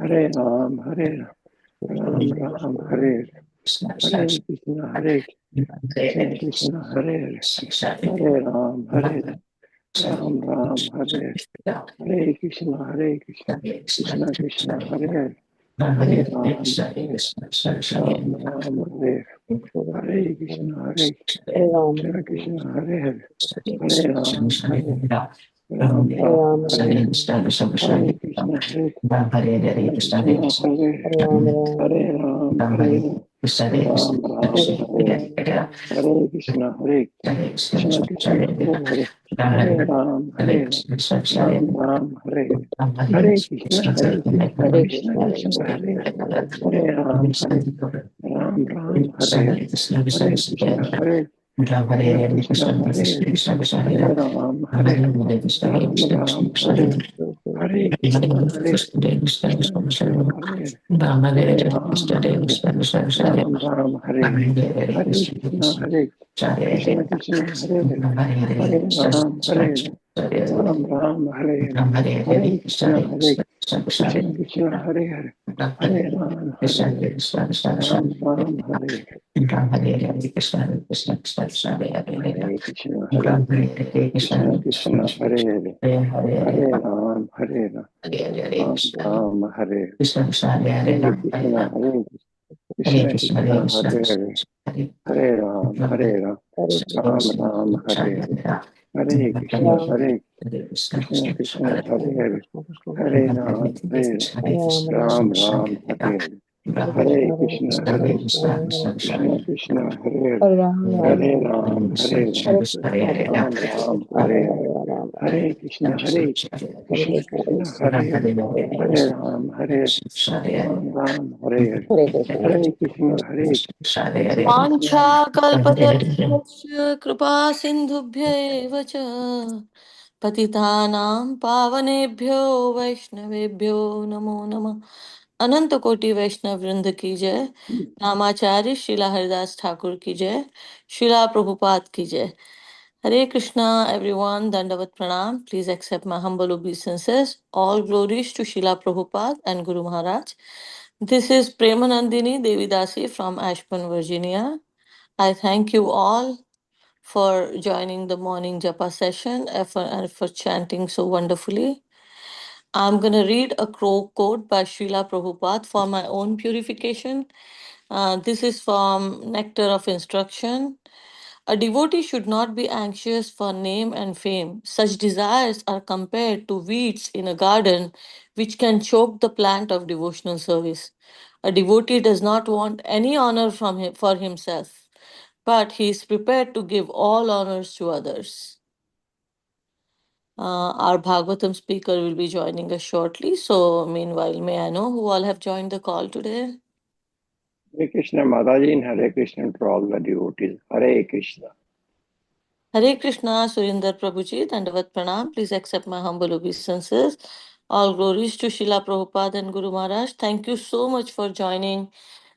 Hare Ram, Hare Ram, Ram, Hare Hare Krishna, Hare Krishna, Hare Hare Ram, Hare Ram, Ram, Hare Hare Krishna, Krishna Krishna, Hare Hare Ram, Hare Ram, Ram, Hare Hare Krishna, Krishna, Hare Hare Ram, Hare Ram, Ram, Hare Hare Krishna, Krishna, Hare Hare Ram, Hare Ram, Ram, Hare Hare Krishna, Krishna, Hare Hare Hare Ram, Hare Ram, Ram, Hare Hare Krishna, Krishna Krishna, Hare Hare Ram, Hare Ram, Ram, Hare Hare Krishna, Krishna, Hare Hare Ram, Hare Ram, Ram, Hare Hare Krishna, Krishna Krishna, Hare Hare Ram, Hare Ram, Ram, Hare Hare Krishna, Krishna Krishna, Hare Hare Ram, Hare Ram, Ram, Hare Hare Krishna, Krishna Krishna, Hare Hare Ram, Hare Ram, Ram, Hare Hare Krishna, Krishna Krishna, Hare Hare Ram, Hare Ram, Ram, Hare Hare Krishna, Krishna Krishna, Hare Hare Ram, Ram, Ram, Hare Hare Krishna, Krishna Krishna, Hare Hare Ram, Ram, Ram, Hare Hare Krishna, Krishna Krishna, Hare Hare Ram, Ram, Ram, Hare Hare Krishna, Krishna Krishna, Hare Hare Ram, Ram, Ram, Hare Hare Krishna, वाञ्छा कल्पतरुभ्यश्च कृपा सिन्धुभ्य एव च पतितानां पावनेभ्यो वैष्णवेभ्यो नमो नमः। अनंत कोटि वैष्णव वृंद की जय। नामाचार्य शिला हरिदास ठाकुर की जय। शिला प्रभुपाद की जय। Hare Krishna, everyone. Dandavat Pranam. Please accept my humble obeisances. All glories to Srila Prabhupada and Guru Maharaj. This is Premanandini Devidasi from Ashburn, Virginia. I thank you all for joining the morning japa session and for chanting so wonderfully. I'm going to read a quote by Srila Prabhupada for my own purification. This is from Nectar of Instruction. A devotee should not be anxious for name and fame. Such desires are compared to weeds in a garden which can choke the plant of devotional service. A devotee does not want any honor for himself, but he is prepared to give all honors to others. Our Bhagavatam speaker will be joining us shortly. So, meanwhile, may I know who all have joined the call today? Hare Krishna, Mataji, and Hare Krishna to all the devotees. Hare Krishna. Hare Krishna, Surinder Prabhuji, Dandavat Pranam. Please accept my humble obeisances. All glories to Srila Prabhupada and Guru Maharaj. Thank you so much for joining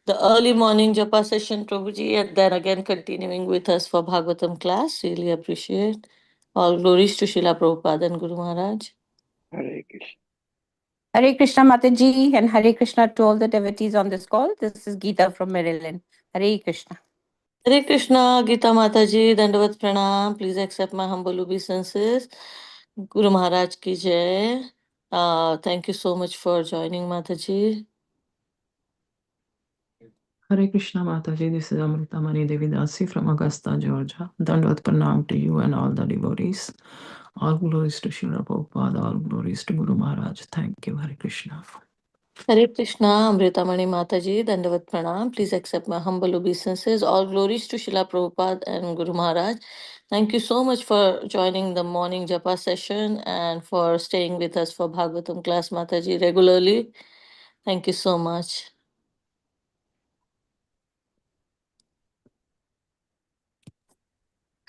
the early morning japa session, Prabhuji, and then again continuing with us for Bhagavatam class. Really appreciate. All glories to Srila Prabhupada and Guru Maharaj. Hare Krishna. Hare Krishna Mataji and Hare Krishna to all the devotees on this call. This is Geeta from Maryland. Hare Krishna. Hare Krishna, Geeta Mataji, Dandavat Pranam. Please accept my humble obeisances. Guru Maharaj ki jai. Thank you so much for joining, Mataji. Hare Krishna Mataji, this is Amritamani Devidasi from Augusta, Georgia. Dandavat Pranam to you and all the devotees. All glories to Srila Prabhupada, all glories to Guru Maharaj. Thank you, Hare Krishna. Hare Krishna, Amritamani Mataji, Dandavat Pranam. Please accept my humble obeisances. All glories to Srila Prabhupada and Guru Maharaj. Thank you so much for joining the morning japa session and for staying with us for Bhagavatam class, Mataji, regularly. Thank you so much.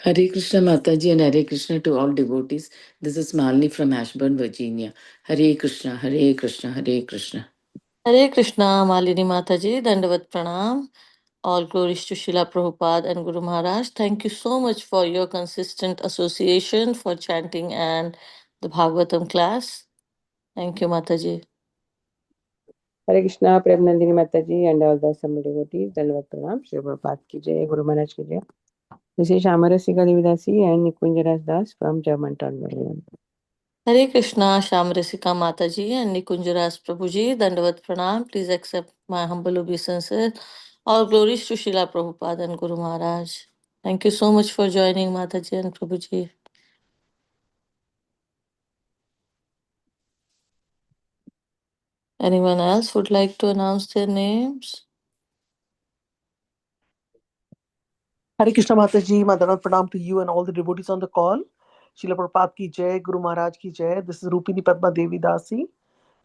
Hare Krishna Mataji and Hare Krishna to all devotees. This is Malini from Ashburn, Virginia. Hare Krishna, Hare Krishna, Hare Krishna. Hare Krishna, Malini Mataji, Dandavat Pranam. All glories to Srila Prabhupada and Guru Maharaj. Thank you so much for your consistent association for chanting and the Bhagavatam class. Thank you, Mataji. Hare Krishna, Prem Nandini Mataji and all the assembled devotees. Dalvat Pranam, Shri Prabhupada ki jai, Guru Maharaj ki jai. This is Shamarasika Devidasi and Nikunjaras Das from Germantown, Maryland. Hare Krishna, Shyam Rasika Mataji and Nikunjaras Prabhuji, Dandavat Pranam. Please accept my humble obeisances. All glories to Srila Prabhupada and Guru Maharaj. Thank you so much for joining, Mataji and Prabhuji. Anyone else would like to announce their names? Hare Krishna Mataji, Madhavan Pranam to you and all the devotees on the call. Srila Prabhupada ki jai, Guru Maharaj ki jai. This is Rupini Padma Devi Dasi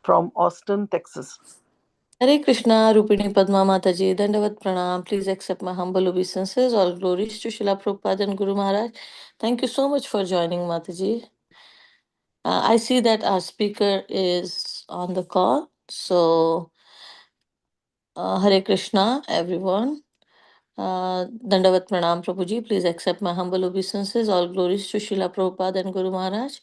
from Austin, Texas. Hare Krishna, Rupini Padma Mataji, Dandavat Pranam. Please accept my humble obeisances. All glories to Srila Prabhupada and Guru Maharaj. Thank you so much for joining, Mataji. I see that our speaker is on the call. So, Hare Krishna, everyone. Dandavat Pranam Prabhuji, please accept my humble obeisances. All glories to Srila Prabhupada and Guru Maharaj.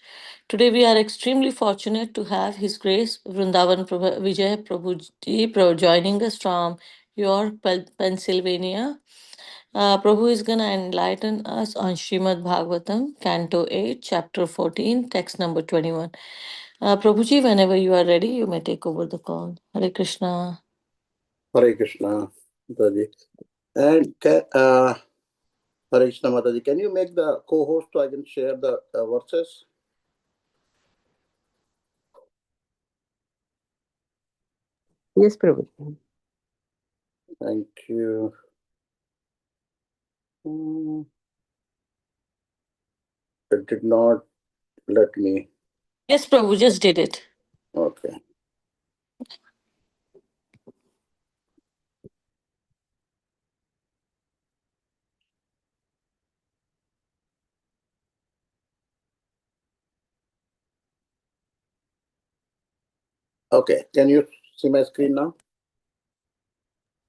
Today we are extremely fortunate to have His Grace Vrindavan Vijay Prabhuji joining us from York, Pennsylvania. Prabhu is going to enlighten us on Srimad Bhagavatam, Canto 8, Chapter 14, text number 21. Prabhuji, whenever you are ready, you may take over the call. Hare Krishna. Hare Krishna, Mataji. And Hare Krishna, Mataji, can you make the co-host so I can share the verses? Yes, Prabhu. Thank you. It did not let me. Yes, Prabhu, just did it. Okay. Okay, can you see my screen now?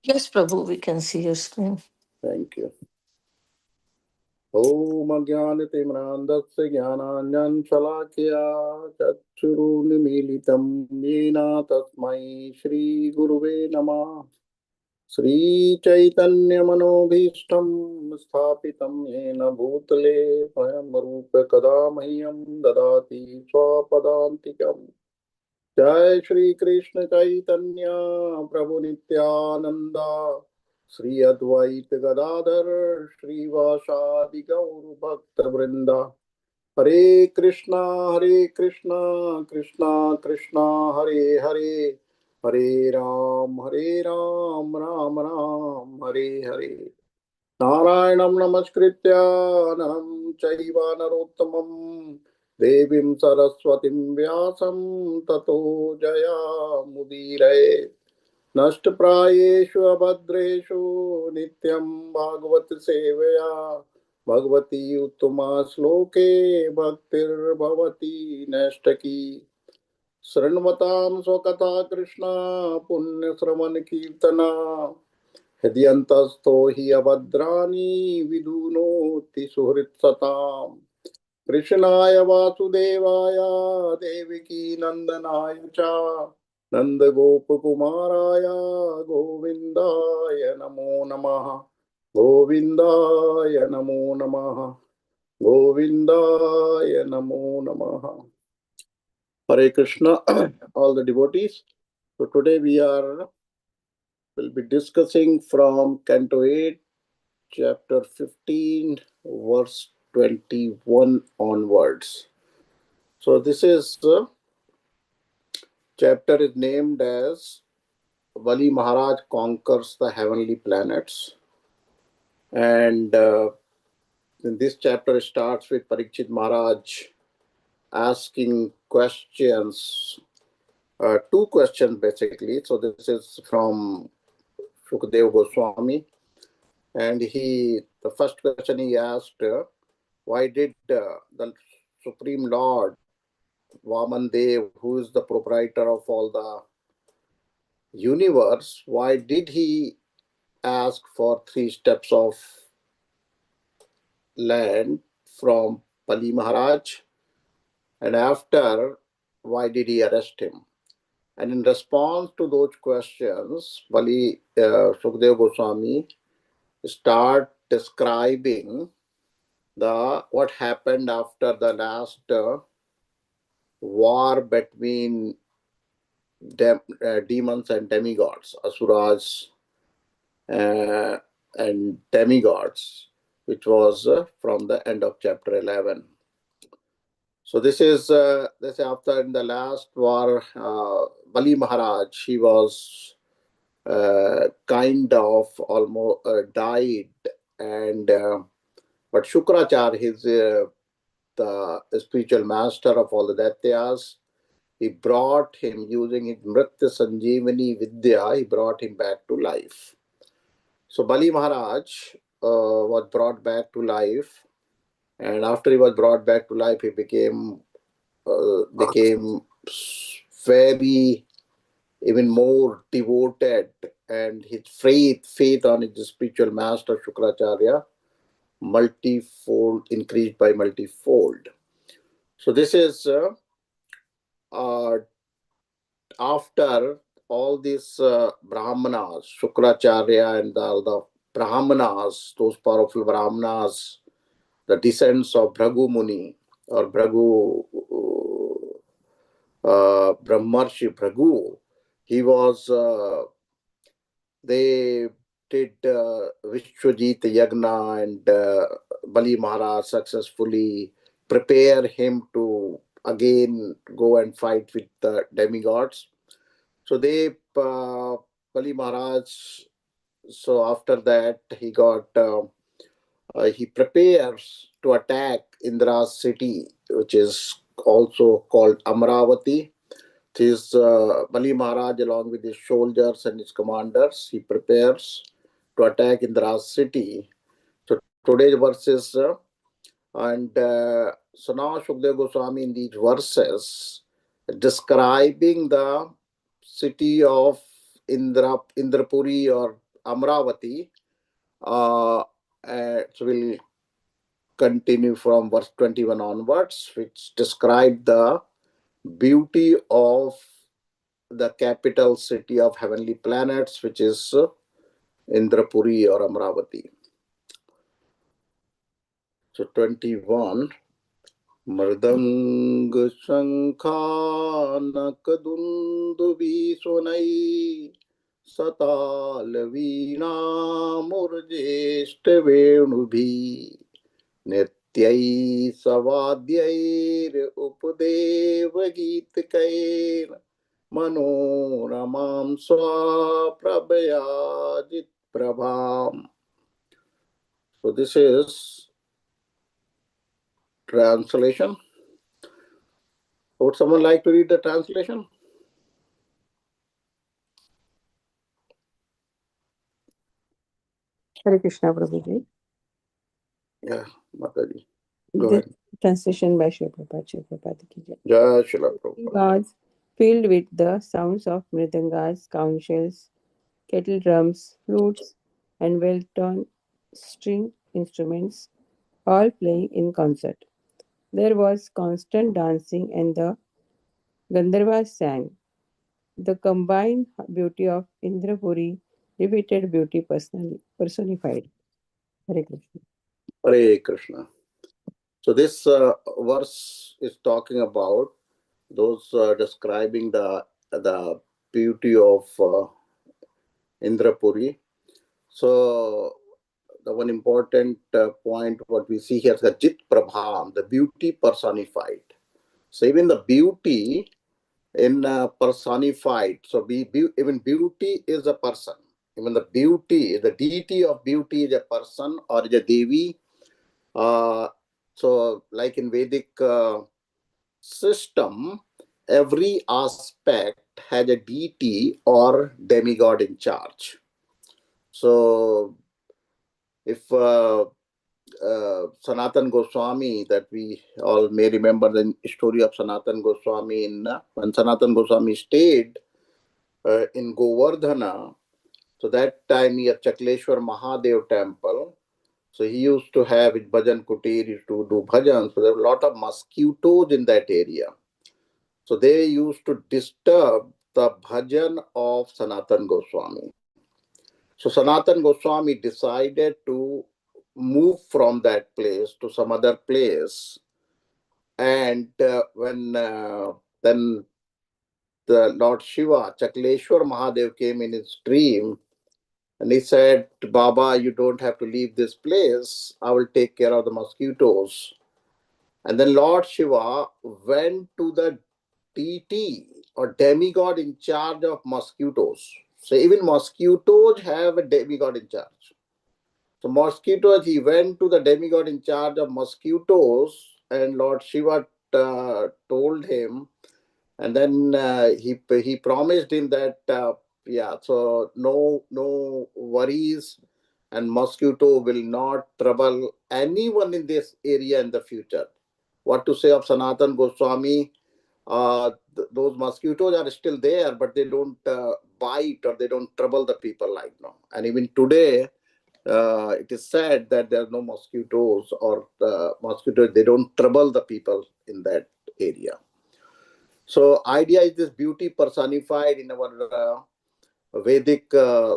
Yes, Prabhu, we can see your screen. Thank you. Om Ajnanatimirandasya Jnananjan Shalakya Chakshurunimilitam Yena Tasmai Shri Guruve Namah Shri Chaitanya Manobhishtam Sthapitam Yena Bhutale Swayam Rupa Kada Mahyam Dadati Swapadantikam Jai Shri Krishna Chaitanya Prabhu Nityananda Shri Advaita Gadadhar Shri Vasadi Gaur Bhakta Vrinda Hare Krishna Krishna Krishna Hare Hare Hare Ram Ram Ram Hare Hare Narayanam Namaskritya Naram Chaiva Narottamam Devim Saraswatim Vyasam Tato Jaya Mudire Nashtaprayeshu Abhadreshu Nityam Bhagavat Sevaya Bhagavati Uttama Sloke Bhaktir Bhavati Nashtaki Sranvatam Swakatha Krishna Punya Sraman Kirtana Hidyantasto hi abhadrani vidunoti suhrit satam Krishnaya Vasudevaya Deviki Nandanaya cha Nanda Gopakumaraya Govindaya Namo Namaha Govindaya Namo Namaha Govindaya Namo Namaha. Hare Krishna, all the devotees. So today we'll be discussing from Canto 8, Chapter 15, verse 21 onwards. So this is chapter is named as Bali Maharaj conquers the heavenly planets. And this chapter starts with Parikshit Maharaj asking questions, two questions basically. So this is from Shukadeva Goswami. And the first question he asked, why did the Supreme Lord, Vaman Dev, who is the proprietor of all the universe, why did he ask for 3 steps of land from Bali Maharaj? And after, why did he arrest him? And in response to those questions, Sukadeva Goswami start describing what happened after the last war between demons and demigods, asuras and demigods, which was from the end of chapter 11. So this is after in the last war, Bali Maharaj, he was kind of almost died, and but Shukracharya, his the spiritual master of all the Daityas, he brought him using his Mritya Sanjeevani Vidya, he brought him back to life. So Bali Maharaj was brought back to life, and after he was brought back to life, he became very even more devoted, and his faith on his spiritual master Shukracharya increased by multifold. So this is after all these Brahmanas, Shukracharya and all the Brahmanas, those powerful Brahmanas, the descendants of Bhragu Muni or Brahmarshi Bhragu, he was, they did Vishwajit Yagna, and Bali Maharaj successfully prepare him to again go and fight with the demigods. So Bali Maharaj, so after that he got, he prepares to attack Indra's city, which is also called Amravati. This Bali Maharaj, along with his soldiers and his commanders, he prepares to attack Indra's city. So today's verses, so now Sukadeva Goswami in these verses describing the city of Indrapuri or Amravati. So we'll continue from verse 21 onwards, which describe the beauty of the capital city of heavenly planets, which is Indrapuri or Amravati. So 21. Mardang Shankhanak Dundubi Sonai Satal Veena Murjeshta Venubhi Nityai Savadyair Upadeva Geetkair Manoramam Swaprabhayajit Prabham. So this is translation. Would someone like to read the translation? Hare Krishna, Prabhuji. Yeah, Mataji. Go This ahead. translation by Srila Prabhupada ki jai. Jai Srila Prabhupada. Gods filled with the sounds of mridangas, conch shells, kettle drums, flutes, and well-tuned string instruments, all playing in concert. There was constant dancing, and the Gandharvas sang. The combined beauty of Indrapuri, repeated beauty personified. Hare Krishna. Hare Krishna. So this verse is talking about those describing the beauty of Indrapuri. So the one important point what we see here is the Jit Prabham, the beauty personified. So even the beauty in personified. So even beauty is a person. Even the beauty, the deity of beauty is a person or is a Devi. So like in Vedic system, every aspect has a deity or demigod in charge. So if Sanatan Goswami, that we all may remember the story of Sanatan Goswami, when Sanatan Goswami stayed in Govardhana, so that time he had Chakleshwar Mahadev temple. So he used to have his bhajan kutir, he used to do bhajan. So there were a lot of mosquitoes in that area. So they used to disturb the bhajan of Sanatan Goswami. So Sanatan Goswami decided to move from that place to some other place. And when then the Lord Shiva, Chakleshwar Mahadev, came in his dream, and he said, Baba, you don't have to leave this place. I will take care of the mosquitoes. And then Lord Shiva went to the deity or demigod in charge of mosquitoes. So even mosquitoes have a demigod in charge. So mosquitoes, he went to the demigod in charge of mosquitoes, and Lord Shiva told him, and then he promised him that so no worries, and mosquito will not trouble anyone in this area in the future. What to say of Sanatan Goswami? Those mosquitoes are still there, but they don't bite or they don't trouble the people like now. And even today, it is said that there are no mosquitoes or mosquitoes, they don't trouble the people in that area. So idea is this beauty personified in our Vedic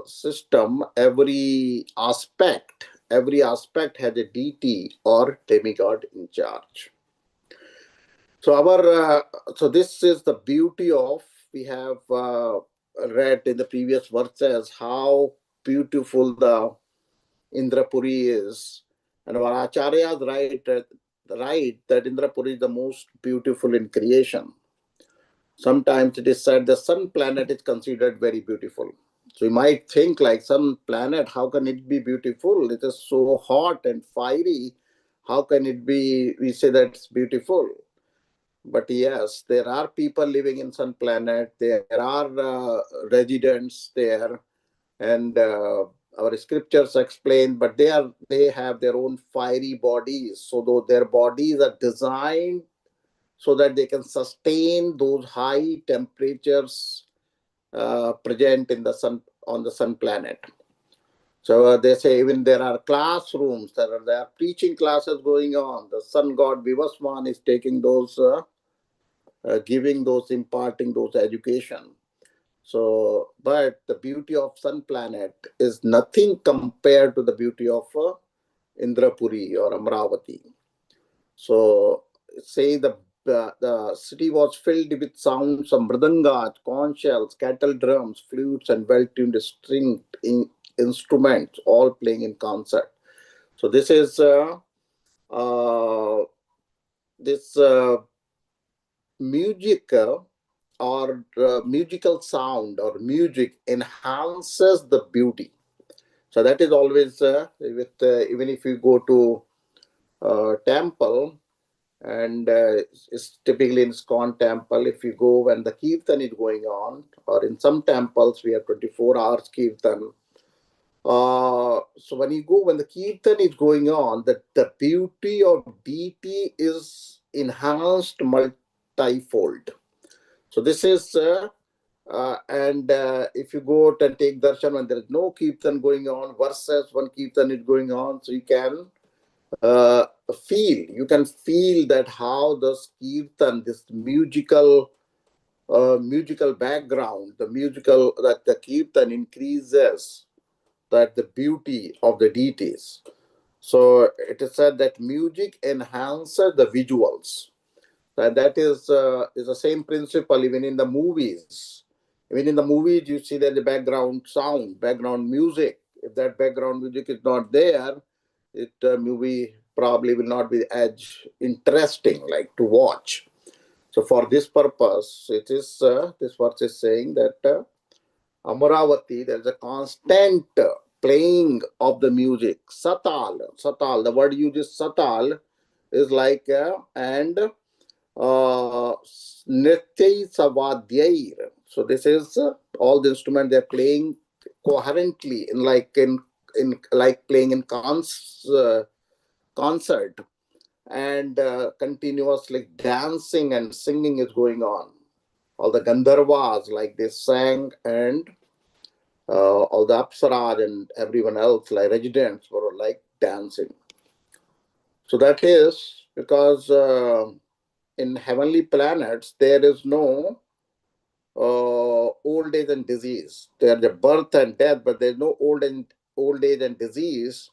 system. Every aspect has a deity or demigod in charge. So so this is the beauty of, we have read in the previous verses how beautiful the Indrapuri is, and our acharyas write that Indrapuri is the most beautiful in creation. Sometimes it is said the sun planet is considered very beautiful. So you might think like, sun planet, how can it be beautiful? It is so hot and fiery. How can it be, we say that it's beautiful? But yes, there are people living in sun planet. There are residents there, and our scriptures explain. But they have their own fiery bodies. So though their bodies are designed so that they can sustain those high temperatures present in the sun, on the sun planet. So they say even there are classrooms, there are preaching classes going on. The sun god Vivaswan is taking those, giving those, imparting those education. So, but the beauty of sun planet is nothing compared to the beauty of Indrapuri or Amravati. So, say the city was filled with sounds of mridangas, conch shells, kettle drums, flutes, and well-tuned string instruments, all playing in concert. So this is music or musical sound or music enhances the beauty. So that is always with even if you go to temple, and it's typically in ISKCON temple, if you go when the kirtan is going on, or in some temples we have 24 hours kirtan. So when you go, when the kirtan is going on, the beauty of deity is enhanced multifold. So this is and if you go to take darshan when there is no kirtan going on versus when kirtan is going on, so you can feel that how this kirtan, this musical background, that the kirtan increases that the beauty of the deities. So it is said that music enhances the visuals. And that is the same principle even in the movies. Even in the movies, you see that the background sound, background music. If that background music is not there, movie probably will not be as interesting like to watch. So for this purpose, it is this verse is saying that Amaravati, there is a constant playing of the music. Satal. The word used is satal, is like and Nrityai Savadhyair. So this is all the instrument they're playing coherently in like playing in concert, and continuously dancing and singing is going on. All the Gandharvas like they sang, and all the Apsaras and everyone else like residents were like dancing. So that is because in heavenly planets there is no old age and disease. There's a birth and death, but there's no old age and disease.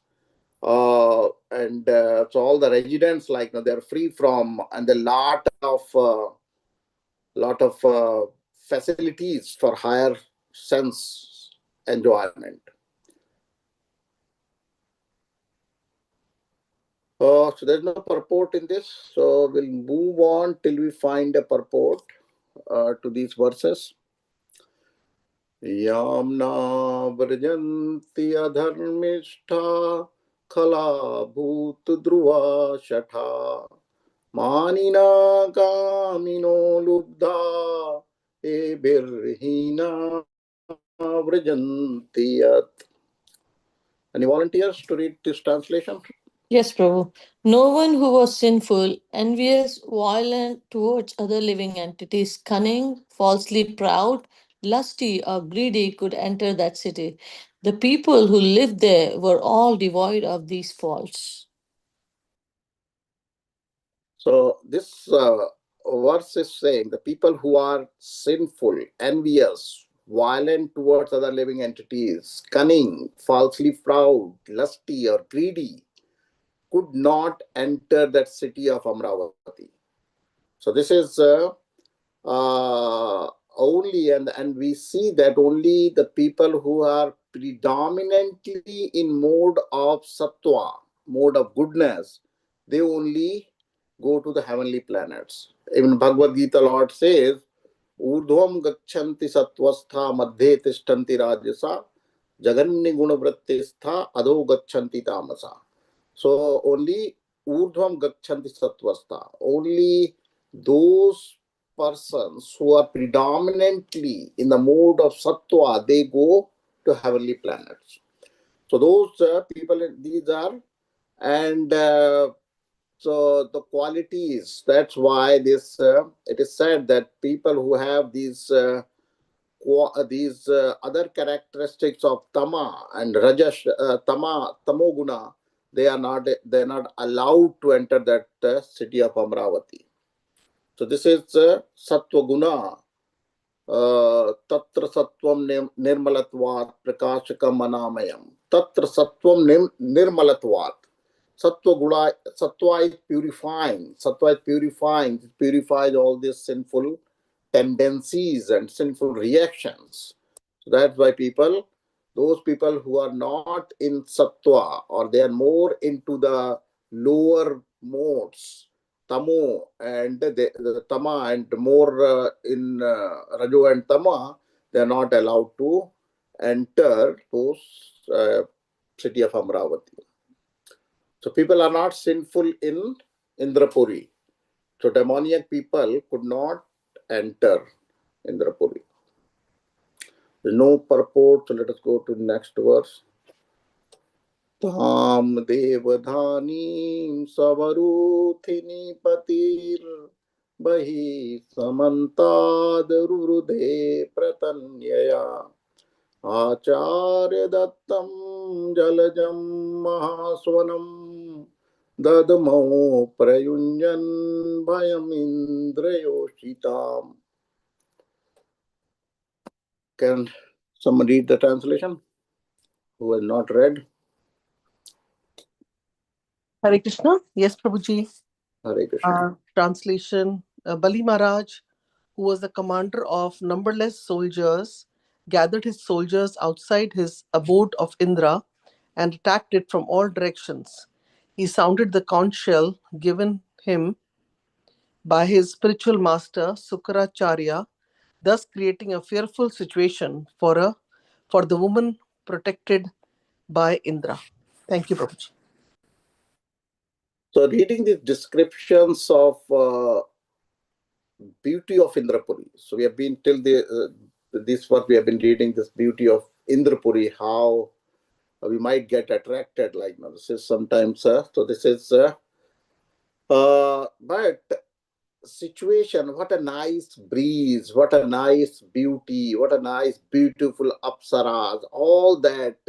So all the residents, like, they're free from, and a lot of facilities for higher sense enjoyment. So there's no purport in this. So we'll move on till we find a purport to these verses. Yamna vrjanti adharmishtha khala bhut dhruva shatha manina kamino lubdha ebirhina vrjantiyat. Any volunteers to read this translation? Yes, Prabhu. No one who was sinful, envious, violent towards other living entities, cunning, falsely proud, lusty, or greedy could enter that city. The people who lived there were all devoid of these faults. So this verse is saying the people who are sinful, envious, violent towards other living entities, cunning, falsely proud, lusty, or greedy could not enter that city of Amravati. So this is only, and we see that only the people who are predominantly in mode of sattva, mode of goodness, they only go to the heavenly planets. Even Bhagavad Gita, Lord says, urdhvam gachanti sattvastha madhe tishtanti rajasa jaganni gunavrattestha adho gachanti tamasa. So only urdhvam gachanti sattvastha, only those persons who are predominantly in the mode of sattva, they go to heavenly planets. So those people, these are, and so the qualities, that's why this it is said that people who have these other characteristics of tama and rajas, tamoguna, they're not allowed to enter that city of Amravati. So this is sattva guna. Tatra sattvam nirmalatvat prakashakam anamayam. Tatra sattvam nirmalatvat. Sattva is purifying. Sattva is purifying. It purifies all these sinful tendencies and sinful reactions. So that's why those people who are not in sattva, or they are more into the lower modes, tamo and the tama, and more in rajo and tama, they are not allowed to enter those city of Amravati. So people are not sinful in Indrapuri. So demoniac people could not enter Indrapuri. There's no purport, so let us go to the next verse. Tam devadhanim savaruthini patir bahi samantad rurudhe pratanyaya acharya dattam jalajam mahaswanam dadmau prayunjan bhayam indrayoshitam. Can someone read the translation who has not read? Hare Krishna. Yes, Prabhuji. Hare Krishna. Translation. Bali Maharaj, who was the commander of numberless soldiers, gathered his soldiers outside his abode of Indra and attacked it from all directions. He sounded the conch shell given him by his spiritual master Sukracharya, thus creating a fearful situation for the woman protected by Indra. Thank you, Prabhuji. So reading the descriptions of beauty of Indrapuri. So we have been till this what we have been reading, this beauty of Indrapuri, how we might get attracted, like, this is sometimes so this is but situation, what a nice breeze, what a nice beauty, what a nice beautiful apsaras, all that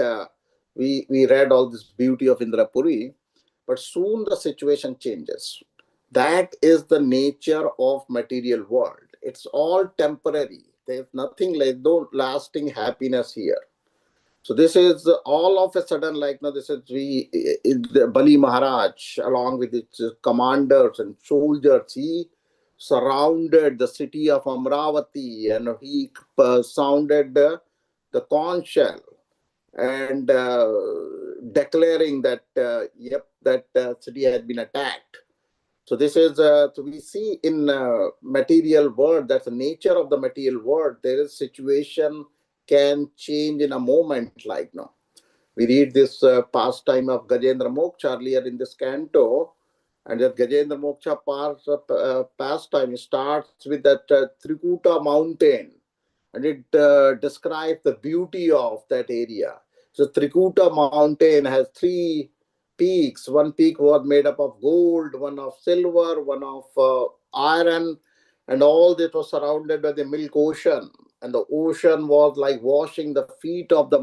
we read all this beauty of Indrapuri, but soon the situation changes. That is the nature of material world. It's all temporary. There's nothing like no lasting happiness here. So this is all of a sudden like now this is the Bali Maharaj along with its commanders and soldiers. He surrounded the city of Amravati and he sounded the conch shell and declaring that yep, that city has been attacked. So this is so we see in material world, that's the nature of the material world. There is situation can change in a moment like now. We read this pastime of Gajendra Moksha earlier in this canto, and that Gajendra Moksha pastime starts with that Trikuta mountain, and it describes the beauty of that area. So Trikuta mountain has three peaks. One peak was made up of gold, one of silver, one of iron, and all that was surrounded by the milk ocean. And the ocean was like washing the feet of the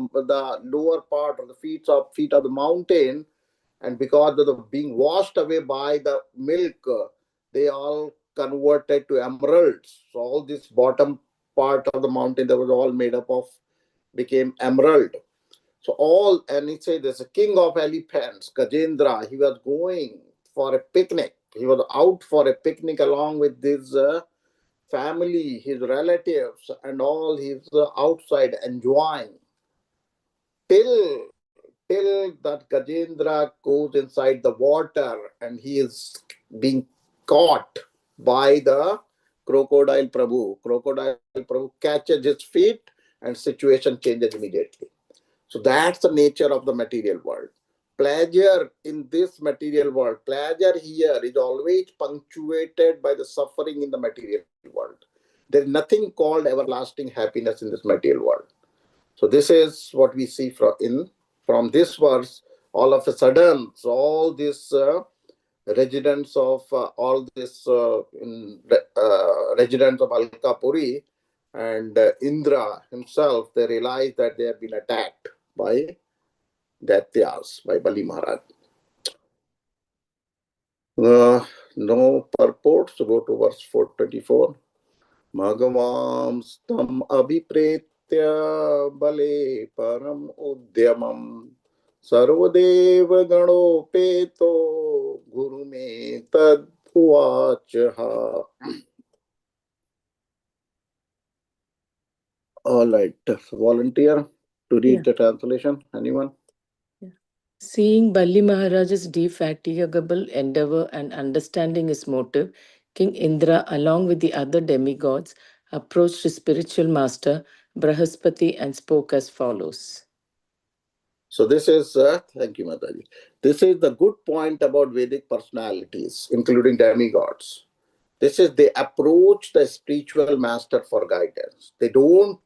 lower part of the feet of the mountain, and because of the being washed away by the milk, they all converted to emeralds. So all this bottom part of the mountain that was all made up of became emerald. So all, and he said there's a king of elephants, Gajendra. He was going for a picnic. He was out for a picnic along with his family, his relatives, and all his outside enjoying till that Gajendra goes inside the water and he is being caught by the crocodile Prabhu. Crocodile Prabhu catches his feet and situation changes immediately. So that's the nature of the material world. Pleasure in this material world, pleasure here is always punctuated by the suffering in the material world. There is nothing called everlasting happiness in this material world. So this is what we see from this verse. All of a sudden, so all these residents of residents of Alkapuri and Indra himself, they realize that they have been attacked by Daityas, by Bali Maharaj. No purports. Go to verse 424. Bhagavam stam abhipretya bale param udyamam sarvadeva ganopeto guru me tad uvachaha. All right, volunteer to read the translation. Anyone? Seeing Bali Maharaj's defatigable endeavor and understanding his motive, King Indra, along with the other demigods, approached his spiritual master, Brahaspati, and spoke as follows. So this is, thank you, Mataji. This is the good point about Vedic personalities, including demigods. This is they approach the spiritual master for guidance. They don't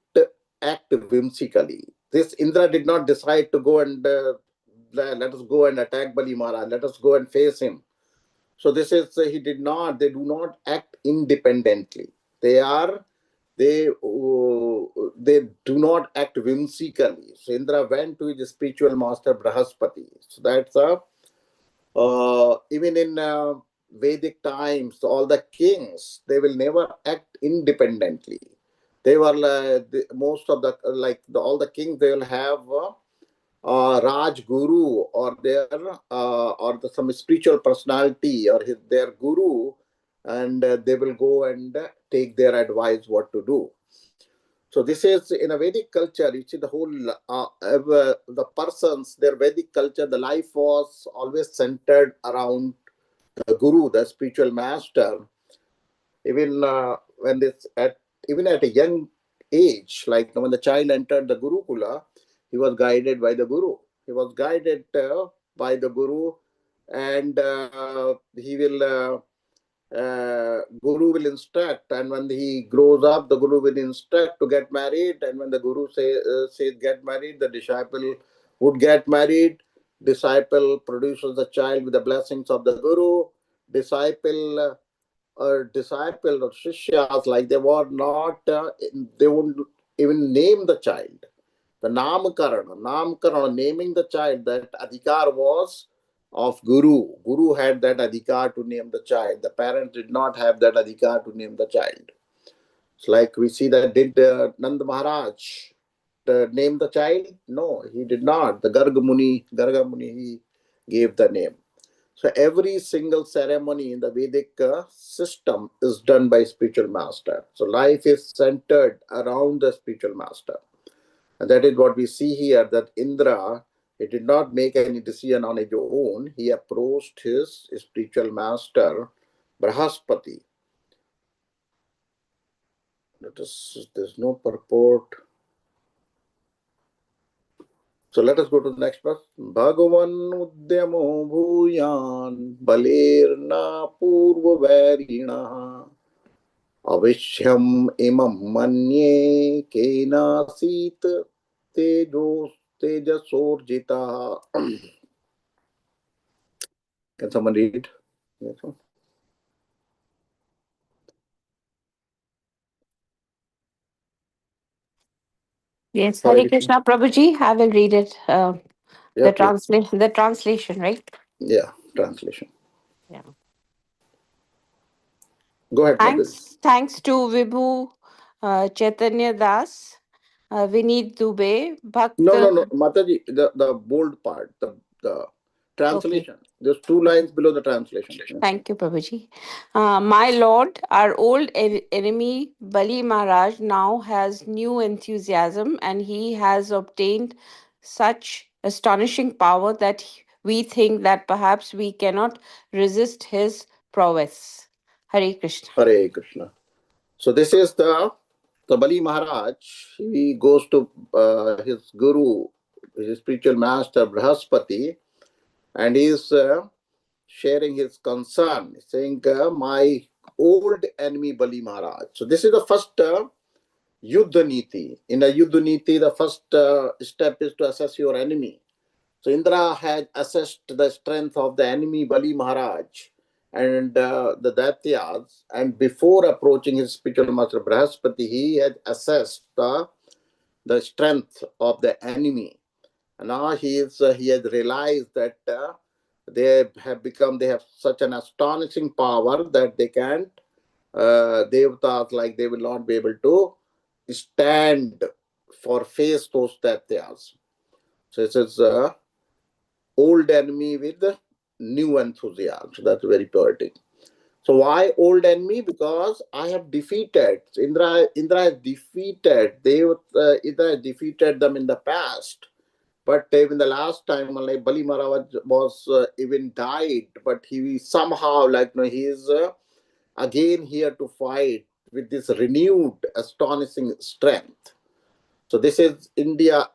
act whimsically. This Indra did not decide to go and let us go and attack Bali Maharaj. Let us go and face him. So this is he did not. They do not act independently. They do not act whimsically. So Indra went to his spiritual master Brahaspati. So that's even in Vedic times, all the kings, they will never act independently. They were most of the all the kings, they will have Raj Guru or some spiritual personality or their guru, and they will go and take their advice what to do. So this is in a Vedic culture. You see the whole the persons, their Vedic culture, the life was always centered around the guru, the spiritual master. Even when even at a young age, like when the child entered the Gurukula, he was guided by the guru. He was guided by the guru, and he will. Guru will instruct, and when he grows up, the guru will instruct to get married, and when the guru says get married, the disciple would get married. Disciple produces the child with the blessings of the guru. Disciple or shishyas, like they were not, they wouldn't even name the child. The namkarana, naming the child, that adhikar was of Guru. Guru had that adhikar to name the child. The parents did not have that adhikar to name the child. It's like we see that did Nand Maharaj name the child? No, he did not. The Garga Muni, he gave the name. So every single ceremony in the Vedic system is done by spiritual master. So life is centered around the spiritual master. And that is what we see here, that Indra, he did not make any decision on his own. He approached his spiritual master, Brahaspati. There's no purport. So let us go to the next verse. Bhagavan udyamo bhuyan balerna purva varina avishyam imam manye kenasit tejasorjita. Can someone read? Yes, Hare Krishna Prabhuji, I will read it. Yeah, The translation, right? Yeah, translation. Yeah. Go ahead, Madhuri. Thanks to Vibhu Chaitanya Das, Vineet Dubey, Bhakt. No, Mataji, the bold part, the translation. Okay. There's 2 lines below the translation. Thank you, Prabhuji. My lord, our old enemy Bali Maharaj now has new enthusiasm and he has obtained such astonishing power that we think that perhaps we cannot resist his prowess. Hare Krishna. Hare Krishna. So this is the Bali Maharaj. He goes to his guru, his spiritual master Brahaspati, and he is sharing his concern, saying, my old enemy Bali Maharaj. So this is the first Yuddha Niti. In a Yuddha Niti, the first step is to assess your enemy. So Indra had assessed the strength of the enemy Bali Maharaj and the Daityas, and before approaching his spiritual master Brahaspati, he had assessed the strength of the enemy. And now he had realized that they have such an astonishing power that they can't, Devatas, like they will not be able to stand for face those Daityas. So it says, old enemy with new enthusiasm. So that's very poetic. So why old enemy? Because I have defeated Indra. Indra has defeated. Indra has defeated them in the past. But even the last time, like Bali Maharaj was even died, but he somehow he is again here to fight with this renewed, astonishing strength. So this is Indra's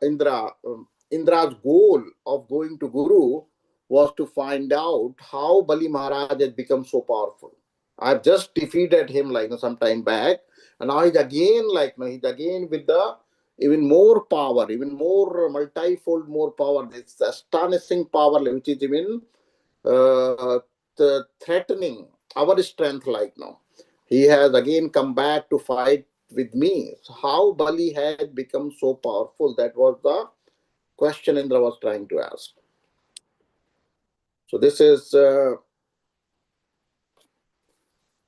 goal of going to Guru was to find out how Bali Maharaj had become so powerful. I've just defeated him some time back, and now he's again he's again with the even more power, even more multifold more power. This astonishing power which is even threatening our strength now. He has again come back to fight with me. So how Bali had become so powerful? That was the question Indra was trying to ask. So this is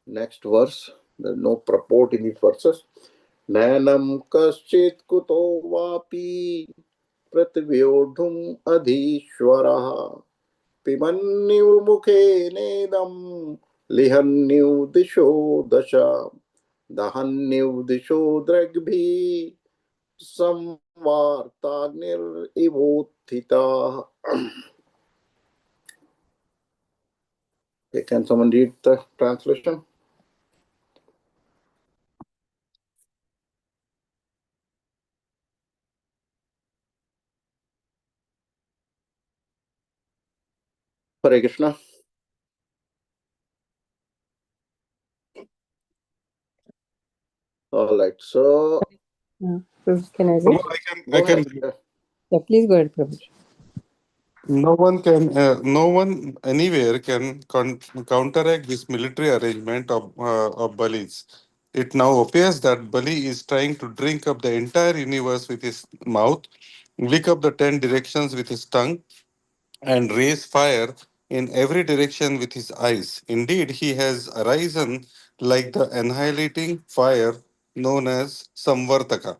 next verse. There's no purport in these verses. Nanam kaschit kuto vapi pratvyodhum adhishwaraha pimanniv mukhe nedam lihanniv disho dasha dahanniv disho dragbhi samvartanir ivothita. Can someone read the translation? Hare Krishna. All right. So, can I read? I can. Yeah, please go ahead, Prabhu. No one anywhere can counteract this military arrangement of Bali's. It now appears that Bali is trying to drink up the entire universe with his mouth, lick up the 10 directions with his tongue, and raise fire in every direction with his eyes. Indeed, he has arisen like the annihilating fire known as Samvartaka.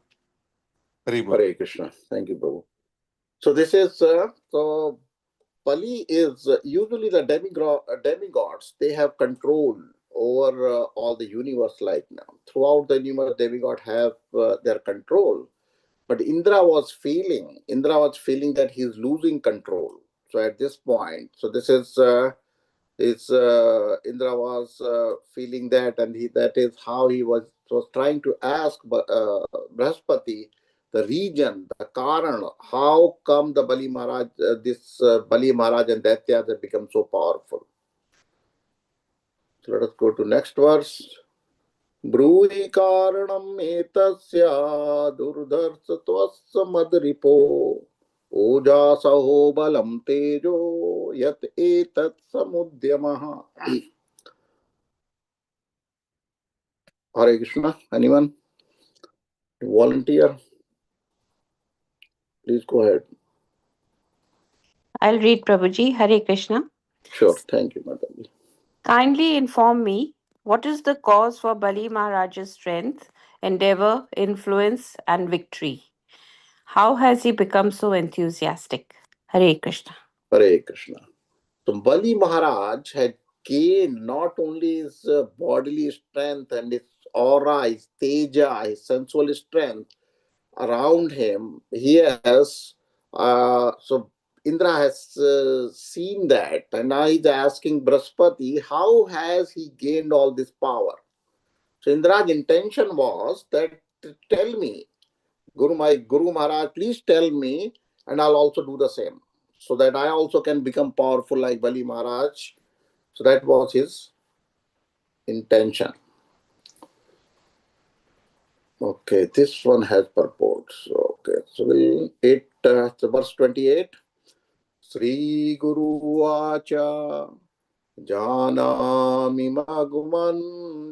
Hari Bol. Hare Krishna. Thank you, Prabhu. So this is so Bali is usually the demigods. They have control over all the universe like now. Throughout the universe, demigods have their control. But Indra was feeling that he's losing control. So at this point, so this is Indra was feeling that, and that is how he was trying to ask Brahaspati the region, the Karan, how come the Bali Maharaj, Bali Maharaj and Daityas have become so powerful. So let us go to next verse. Brui karanam etasya durdharsa madripo ojasaho balam tejo yat etat samudyamaha. Hare Krishna. Anyone? Volunteer? Please go ahead. I'll read Prabhuji. Hare Krishna. Sure. Thank you, Mataji. Kindly inform me what is the cause for Bali Maharaj's strength, endeavor, influence, and victory? How has he become so enthusiastic? Hare Krishna. Hare Krishna. So Bali Maharaj had gained not only his bodily strength and his aura, his teja, his sensual strength around him. He has, so Indra has seen that, and now he's asking Brahaspati, how has he gained all this power? So Indra's intention was that, tell me, Guru Maharaj, please tell me, and I'll also do the same, so that I also can become powerful like Bali Maharaj. So that was his intention. Okay, this one has purports. Okay, so verse 28. Sri Guru Vacha Janami Maguman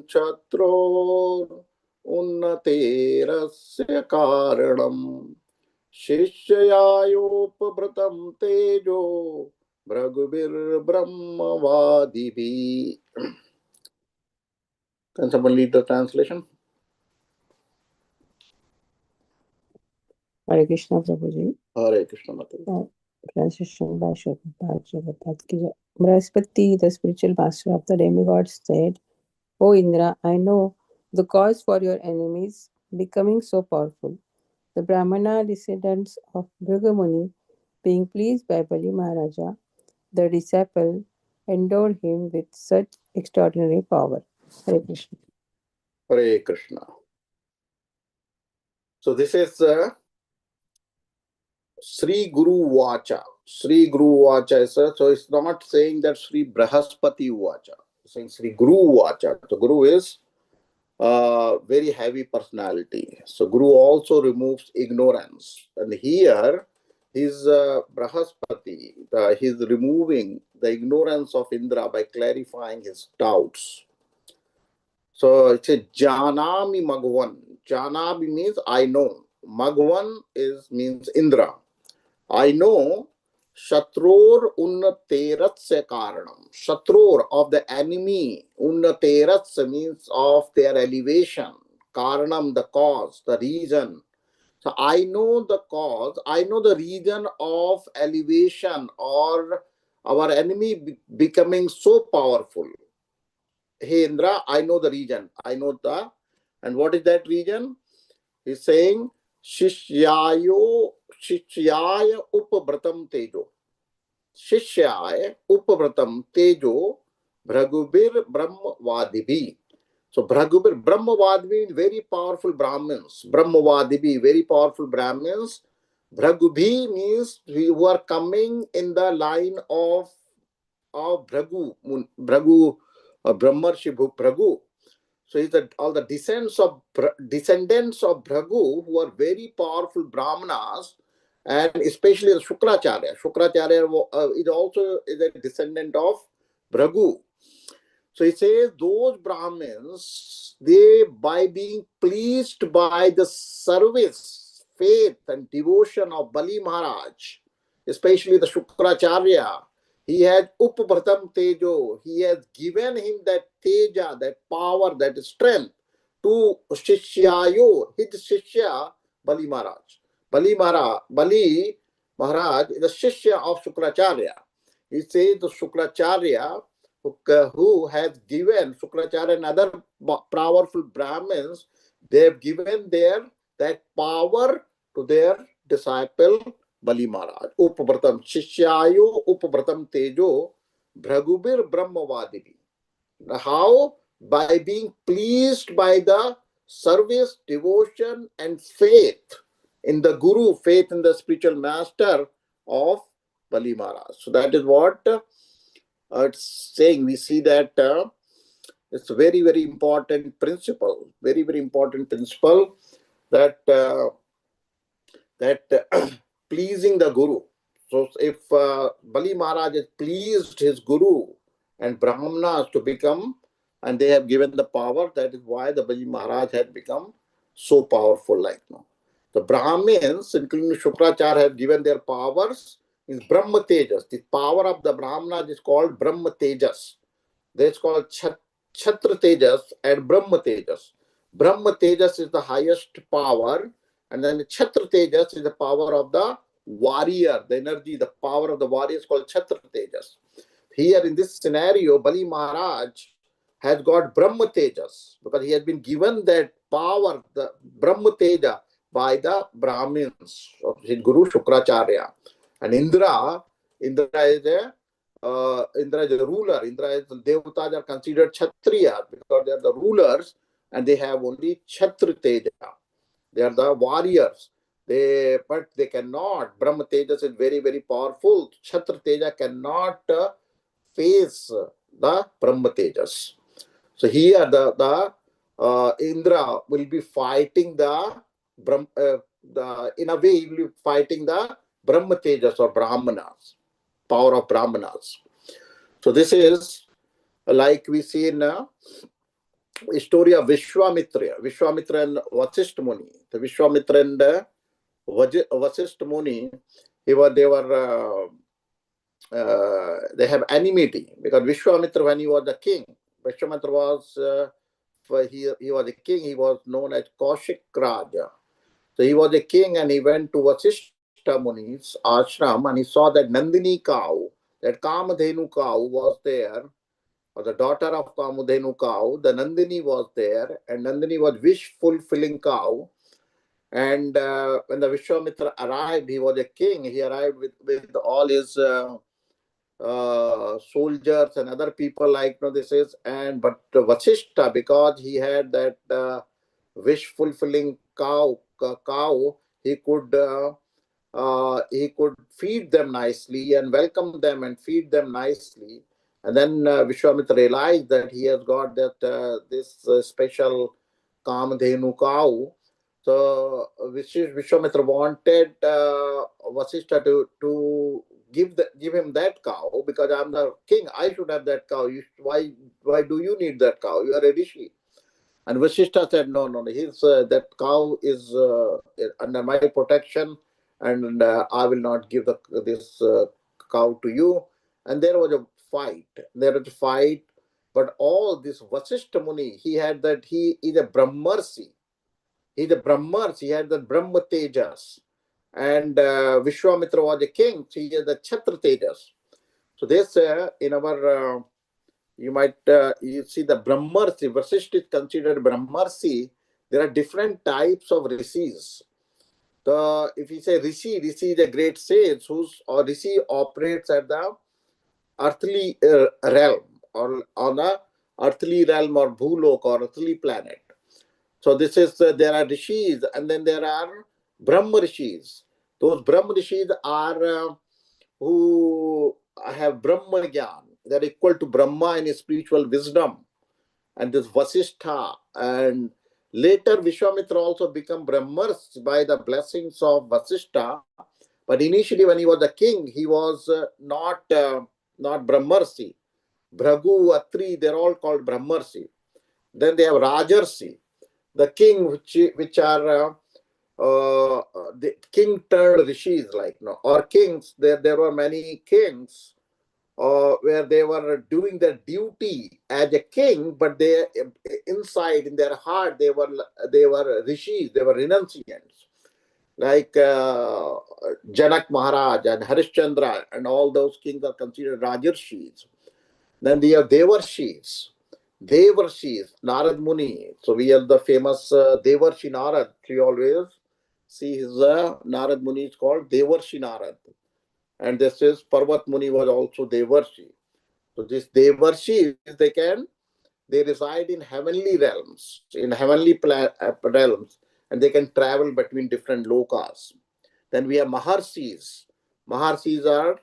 Chatro Unnaterasya Karanam Shishyayopabratam Tejo Bragubir Brahmavadibi. Can someone read the translation? Hare Krishna, Prabhuji. Hare Krishna Mataji. Translation by Srimad. Brahaspati, the spiritual master of the demigods, said, O Indra, I know the cause for your enemies becoming so powerful. The Brahmana descendants of Bhrigu, being pleased by Bali Maharaja, the disciple, endowed him with such extraordinary power. Hare Krishna. Hare Krishna. So this is Sri Guru Vacha. Sri Guru Vacha is so it's not saying that Sri Brahaspati Vacha. It's saying Sri Guru Vacha. So Guru is very heavy personality. So Guru also removes ignorance. And here his Brahaspati, he's removing the ignorance of Indra by clarifying his doubts. So it's a Janami Magwan. Janami means I know. Magwan means Indra. I know Shatror Unnateratsya Karanam. Shatror of the enemy. Unnateratsya means of their elevation. Karanam, the cause, the reason. So I know the cause, I know the reason of elevation or our enemy becoming so powerful. Hey Indra, I know the region. I know and what is that region? He's saying Shishyaya Upabratam Tejo. Shishyaya Upabratam Tejo Bhragubir Brahmavadibi. So Bhragubir Brahmavadibi means very powerful Brahmins. Brahmavadibi, very powerful Brahmins. Bhragubhi means who are coming in the line of Bhragu, Brahmarshi Bhragu. So it's all the descendants of Bhragu who are very powerful Brahmanas, and especially the Shukracharya. Shukracharya is also a descendant of Bhragu. So he says those Brahmins, they by being pleased by the service, faith and devotion of Bali Maharaj, especially the Shukracharya, he has Upbratam Tejo. He has given him that Teja, that power, that strength. to Shishyayo, his Shishya, Bali Maharaj. Bali Maharaj is the Shishya of Shukracharya. He says the Shukracharya who has given Shukracharya and other powerful Brahmins, they have given that power to their disciple Bali Maharaj. Upabratam Shishyayo Upabratam Tejo Bhragubir Brahmavadini. How? By being pleased by the service, devotion, and faith in the Guru, faith in the spiritual master of Bali Maharaj. So that is what it's saying. We see that it's a very, very important principle, very, very important principle that pleasing the Guru. So if Bali Maharaj has pleased his Guru and Brahmanas to become, and they have given the power, that is why the Bali Maharaj had become so powerful like now. The Brahmins, including Shukracharya, have given their powers is Brahma Tejas. The power of the Brahmanas is called Brahma Tejas. That's called Chhatra Tejas and Brahma Tejas. Brahma Tejas is the highest power, and then the Chhatra Tejas is the power of the warrior, the energy, the power of the warrior is called Chhatra Tejas. Here in this scenario, Bali Maharaj has got Brahma Tejas because he has been given that power, the Brahma Teja, by the Brahmins of his Guru Shukracharya. And Indra is the ruler. Indra is the Devatas are considered Kshatriyas because they are the rulers and they have only Chhatra Teja. They are the warriors. But they cannot. Brahma Tejas is very, very powerful. Chhatra Teja cannot face the Brahma Tejas. So here the Indra will be fighting in a way he will be fighting the Brahma Tejas or Brahmanas, power of Brahmanas. So this is like we see in a story of Vishwamitra and Vasishtha Muni. The Vishwamitra and Vasishtha Muni, they have enmity because Vishwamitra, when he was the king, Vishwamitra was he was a king. He was known as Kaushik Raja. So he was a king, and he went to Vasishtha Muni's ashram, and he saw that Nandini cow, that Kamadhenu cow was there, or the daughter of Kamadhenu cow. The Nandini was there, and Nandini was wish-fulfilling cow. And when the Vishwamitra arrived, he was a king. He arrived with all his soldiers and other people like but Vasishtha, because he had that wish-fulfilling cow, he could feed them nicely and welcome them and feed them nicely. And then Vishwamitra realized that he has got that this special Kamadhenu cow. So Vishwamitra wanted Vasishtha to give him that cow because I'm the king. I should have that cow. Why do you need that cow? You are a rishi. And Vasishtha said, no. That cow is under my protection, and I will not give this cow to you. And there was a fight. But all this Vasishtha Muni, he had that he is a Brahmarsi. He had the Brahma Tejas. And Vishwamitra was a king, so he had the Chhatra Tejas. So this in our you might you see the Brahmarsi. Vasishtha is considered Brahmarsi. There are different types of rishis. If you say rishi is a great sage or rishi operates at the earthly realm or on a earthly realm or bhulok or earthly planet. So this is there are rishis, and then there are Brahma rishis. Those Brahma rishis are who have Brahma Gyan. They are equal to Brahma in spiritual wisdom. And this Vasishtha, and later Vishwamitra also become Brahmars by the blessings of Vasishtha. But initially when he was a king, he was not Brahmarsi. Bhragu, Atri, they're all called Brahmarsi. Then they have Rajarsi, the king which are the king turned rishis or kings. There were many kings where they were doing their duty as a king, but they inside in their heart they were rishis, they were renunciants, like Janak Maharaj and Harishchandra and all those kings are considered Rajarshis. Then we have Devarshis, Narad Muni. So we have the famous Devarshi Narad. We always see his Narad Muni is called Devarshi Narad. And this is Parvat Muni was also Devarshi. So this Devarshi, they reside in heavenly realms, realms, and they can travel between different lokas. Then we have Maharshis. Maharshis are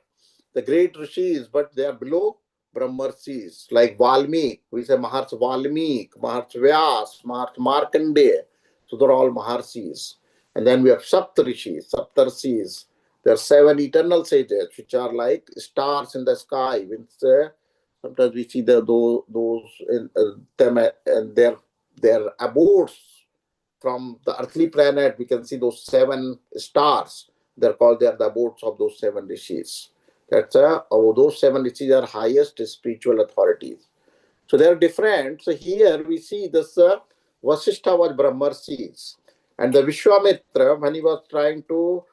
the great rishis, but they are below Brahmarshis, like Valmik. We say Maharshi Valmik, Maharshi Vyas, Maharshi Markandeya. So they're all Maharshis. And then we have Saptarishis, Saptarshis. There are 7 eternal sages, which are like stars in the sky. Sometimes we see those in them and their abodes from the earthly planet. We can see those 7 stars. They are the abodes of those 7 rishis. Those 7 rishis are highest spiritual authorities. So they are different. So here we see this Vasishtha was Brahmarshis, and the Vishwamitra, when he was trying to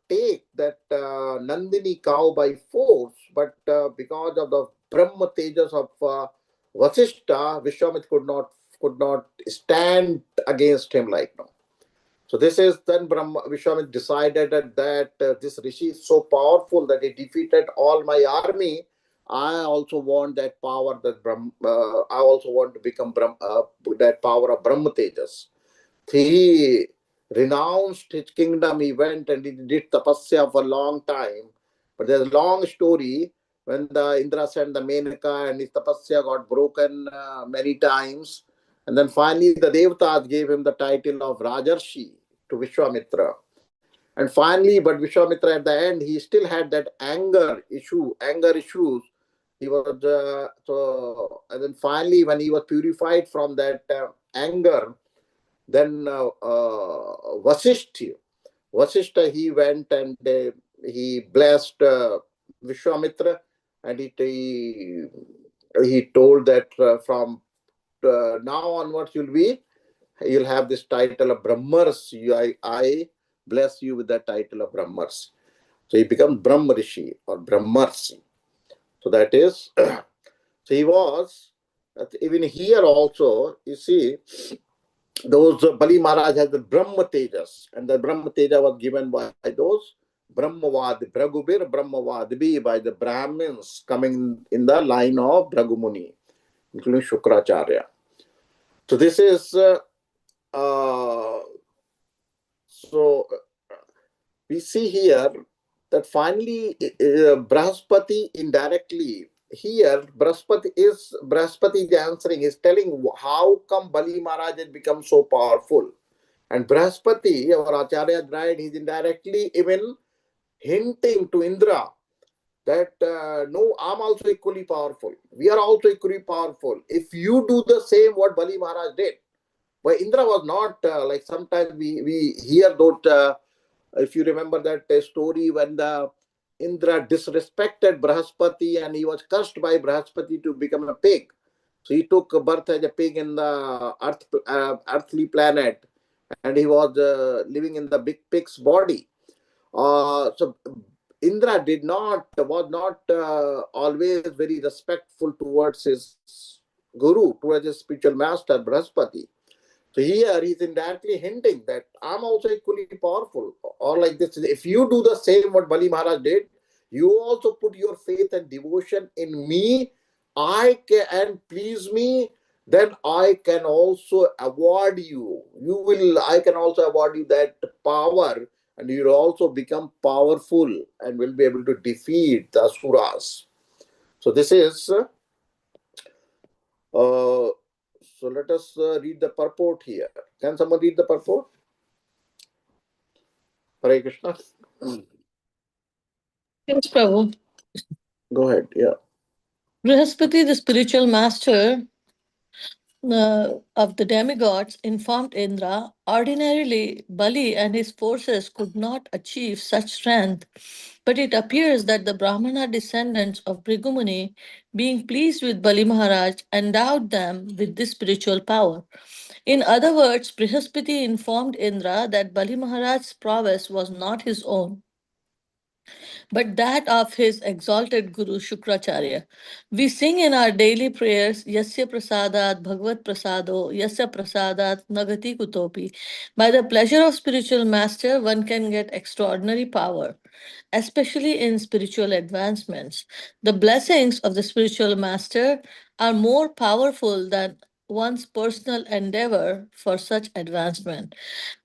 take that Nandini cow by force, but because of the Brahma Tejas of Vasishtha, Vishwamitra could not stand against him like now. So this is then Vishwamitra decided that this rishi is so powerful that he defeated all my army. I also want that power I also want to become that power of Brahma Tejas. He renounced his kingdom. He went and he did tapasya for a long time. But there's a long story when the Indra sent the Menaka and his tapasya got broken many times. And then finally the Devatas gave him the title of Rajarshi to Vishwamitra. And finally, but Vishwamitra at the end, he still had that anger issues. He was and then finally, when he was purified from that anger, then Vasishtha, he went and he blessed Vishwamitra, and he told that from now onwards you'll have this title of Brahmarshi. I bless you with the title of Brahmarshi. So he becomes Brahma Rishi or Brahmarshi. So that is, so he was, even here also, you see, those Bali Maharaj has the Brahma Tejas, and the Brahma Teja was given by those Brahmavad, Bragubir Brahmavadbi, by the Brahmins coming in the line of Bragumuni, including Shukracharya. So this is, so we see here that finally Brahaspati indirectly, here Brahaspati is answering, is telling how come Bali Maharaj has become so powerful. And Brahaspati, our Acharya died, he's indirectly even hinting to Indra that no, I'm also equally powerful. We are also equally powerful. If you do the same what Bali Maharaj did. But Indra was not like sometimes we hear those, if you remember that story when the Indra disrespected Brahaspati and he was cursed by Brahaspati to become a pig. So he took birth as a pig in the earthly planet, and he was living in the big pig's body. So Indra was not always very respectful towards his guru, towards his spiritual master Brahaspati. So here he's indirectly hinting that I'm also equally powerful. Or like this, if you do the same what Bali Maharaj did, you also put your faith and devotion in me, and please me, then I can also award you. I can also award you that power, and you'll also become powerful and will be able to defeat the Asuras. So this is so let us read the purport here. Can someone read the purport? Hare Krishna. Yes, Prabhu. Go ahead. Yeah. Brihaspati, the spiritual master, of the demigods informed Indra, ordinarily Bali and his forces could not achieve such strength, but it appears that the Brahmana descendants of Brigumuni, being pleased with Bali Maharaj, endowed them with this spiritual power. In other words, Brihaspati informed Indra that Bali Maharaj's prowess was not his own, but that of his exalted Guru Shukracharya. We sing in our daily prayers, Yasya Prasadat Bhagavad Prasado, Yasya Prasadat Nagati Kutopi. By the pleasure of spiritual master, one can get extraordinary power, especially in spiritual advancements. The blessings of the spiritual master are more powerful than one's personal endeavor for such advancement.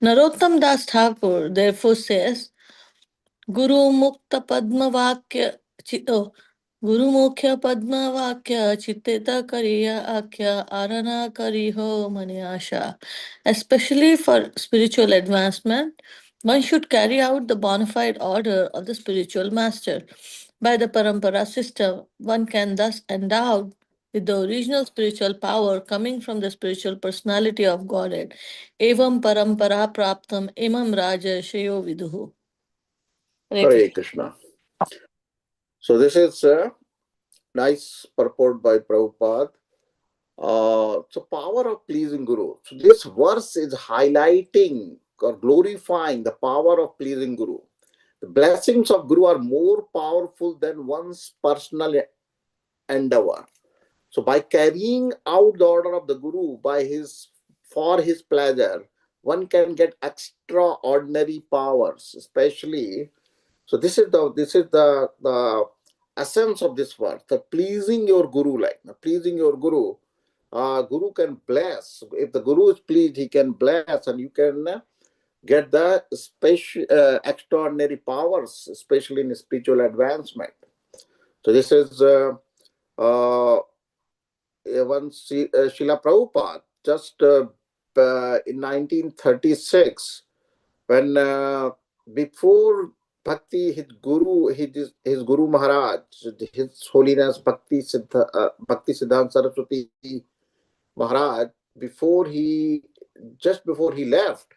Narottam Das Thakur therefore says, गुरु मुक्त पद्म वाक्य चितो गुरु मुख्य पद्म वाक्य चित्त करिया आख्या arana kariho mani asha. Especially for spiritual advancement, one should carry out the bona fide order of the spiritual master. By the parampara system, one can thus endow with the original spiritual power coming from the spiritual personality of Godhead. Evam parampara praptam imam raja shayo viduhu. Hare Hare Krishna. Krishna. So this is a nice purport by Prabhupada. So power of pleasing Guru. So this verse is highlighting or glorifying the power of pleasing Guru. The blessings of Guru are more powerful than one's personal endeavor. So by carrying out the order of the Guru for his pleasure, one can get extraordinary powers, especially. So this is the essence of this verse. The pleasing your Guru, like pleasing your Guru. Guru can bless. If the Guru is pleased, he can bless, and you can get the special extraordinary powers, especially in spiritual advancement. So this is once Srila Prabhupada, just in 1936, when before Bhakti, his Guru Maharaj, His Holiness Bhakti Siddhanta Saraswati Maharaj, just before he left,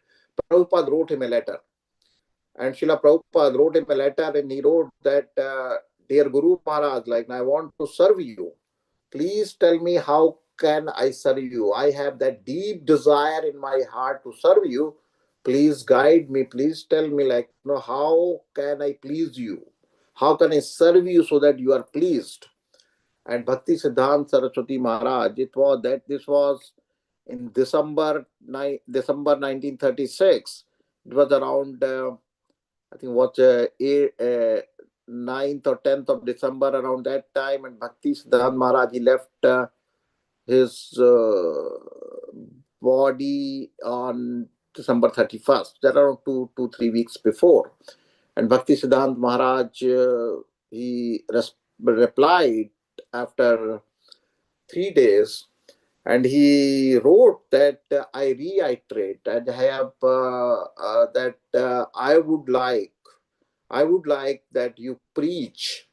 Prabhupada wrote him a letter. And Srila Prabhupada wrote him a letter, and he wrote that, Dear Guru Maharaj, like, I want to serve you. Please tell me, how can I serve you? I have that deep desire in my heart to serve you. Please guide me. Please tell me, like, how can I please you? How can I serve you so that you are pleased? And Bhakti Siddhanta Saraswati Maharaj, this was in December 1936. It was around, I think, 9th or 10th of December, around that time. And Bhakti Siddhanta Maharaj, he left his body on December 31st, that around 3 weeks before. And Bhakti Siddhanta Maharaj, he replied after 3 days, and he wrote that, I reiterate, and I have that I would like that you preach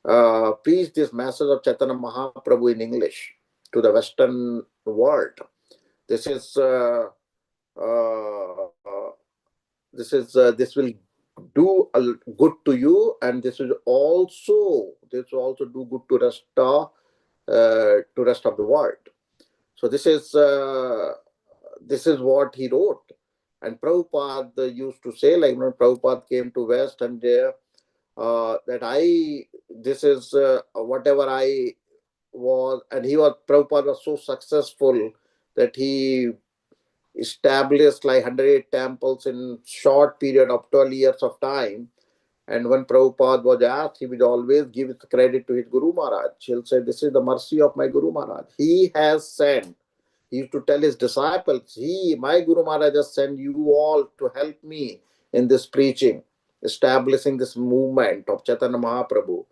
this message of Chaitanya Mahaprabhu in English to the Western world. This will do good to you, and this will also do good to rest of the world. So this is what he wrote. And Prabhupada used to say, like, when Prabhupada came to West, and that this is whatever I was, and Prabhupada was so successful that he established like 108 temples in short period of 12 years of time. And when Prabhupada was asked, he would always give credit to his Guru Maharaj. He'll say, this is the mercy of my Guru Maharaj. He has sent. He used to tell his disciples, my Guru Maharaj has sent you all to help me in this preaching, establishing this movement of Chaitanya Mahaprabhu.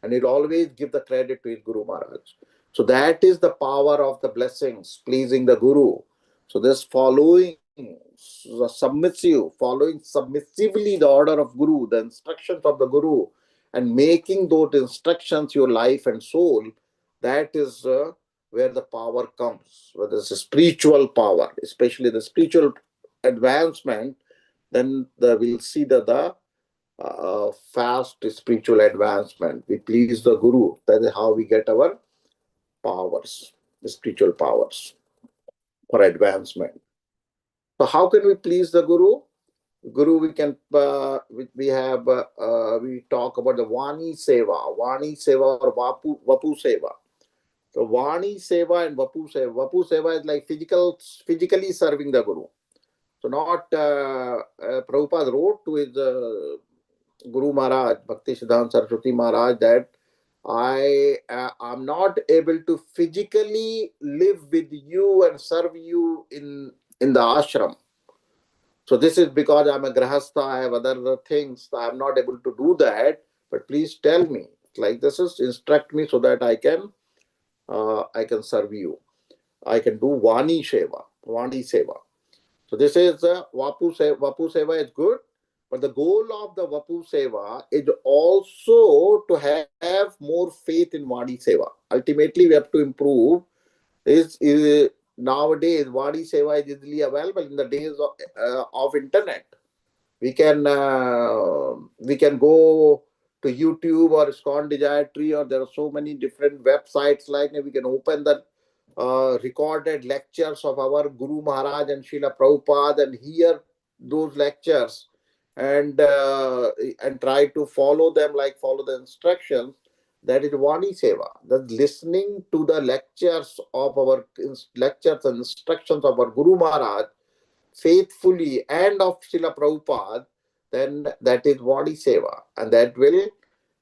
And he'll always give the credit to his Guru Maharaj. So that is the power of the blessings, pleasing the Guru. So this following submissively the order of Guru, the instructions of the Guru, and making those instructions your life and soul, that is where the power comes, whether it's a spiritual power, especially the spiritual advancement, then we'll see the fast spiritual advancement. We please the Guru. That is how we get our powers, the spiritual powers for advancement. So how can we please the Guru? Guru, we can we talk about the Vani Seva or Vapu Seva. So Vani Seva and Vapu Seva. Vapu Seva is like physically serving the Guru. So not Prabhupada wrote to his Guru Maharaj, Bhakti Siddhanta Saraswati Maharaj, that I am not able to physically live with you and serve you in the ashram. So this is because I'm a grahastha, I have other things, I am not able to do that. But please tell me, like this is instruct me so that I can serve you. I can do Vani Seva. So this is Vapu Seva. Vapu Seva is good, but the goal of the Vapu Seva is also to have more faith in Vani Seva. Ultimately, we have to improve. Nowadays, Vani Seva is easily available in the days of internet. We can go to YouTube or ISKCON Desire Tree, or there are so many different websites. Like we can open the recorded lectures of our Guru Maharaj and Srila Prabhupada and hear those lectures and try to follow them, like follow the instructions. That is Vani Seva. That's listening to the lectures and instructions of our Guru Maharaj faithfully and of Srila Prabhupada, then that is Vani Seva. And that will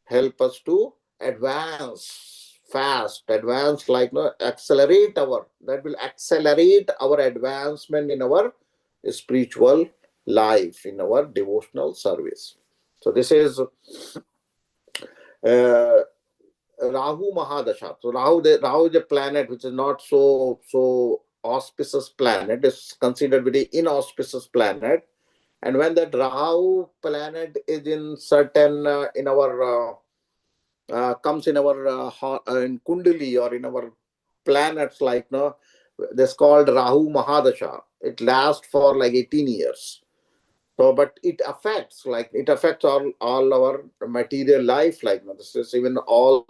help us to advance accelerate our advancement in our spiritual life, in our devotional service. So this is Rahu Mahadasha. So Rahu is a planet which is not so auspicious planet. It's considered very inauspicious planet. And when that Rahu planet is in certain comes in our in Kundali or in our planets, like that's called Rahu Mahadasha. It lasts for like 18 years. So, but it affects all our material life. Like this is even all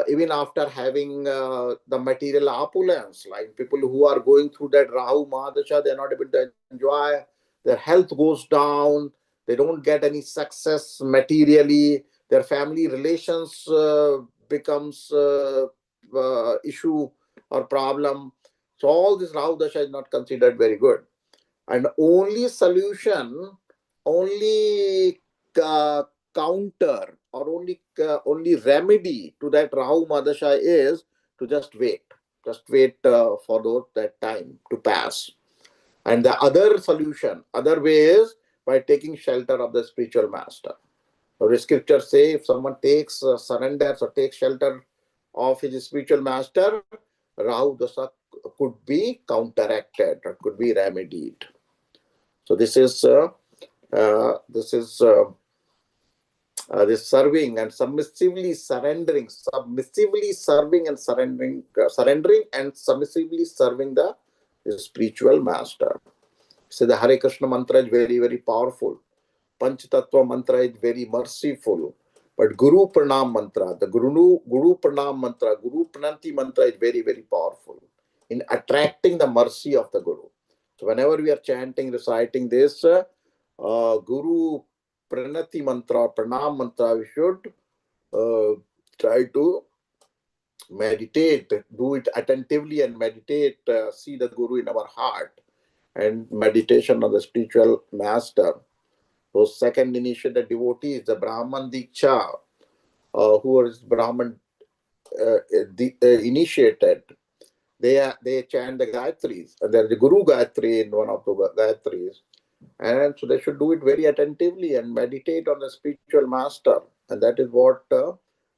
even after having the material opulence, like people who are going through that Rahu Mahadasha, they are not able to enjoy. Their health goes down. They don't get any success materially. Their family relations becomes issue or problem. So all this Rahu Dasha is not considered very good. And only solution, only counter, or only remedy to that Rahu Madasha is to just wait for that time to pass. And the other way is by taking shelter of the spiritual master. So the scriptures say if someone surrenders or takes shelter of his spiritual master, Rahu Dasha could be counteracted or could be remedied. So this is this serving and submissively surrendering and submissively serving the spiritual master. So the Hare Krishna mantra is very, very powerful. Panch Tattva mantra is very merciful. But Guru Pranam mantra, the Guru Pranam mantra, Guru Prananti mantra is very, very powerful in attracting the mercy of the Guru. So whenever we are chanting, reciting this Guru Pranati mantra, Pranam mantra, we should try to meditate, do it attentively and meditate, see the Guru in our heart, and meditation on the spiritual master. Those second initiated devotees, the Brahman Diksha, who is Brahman initiated, they chant the Gayatris, and there is the Guru Gayatri in one of the Gayatris. And so they should do it very attentively and meditate on the spiritual master. And that is what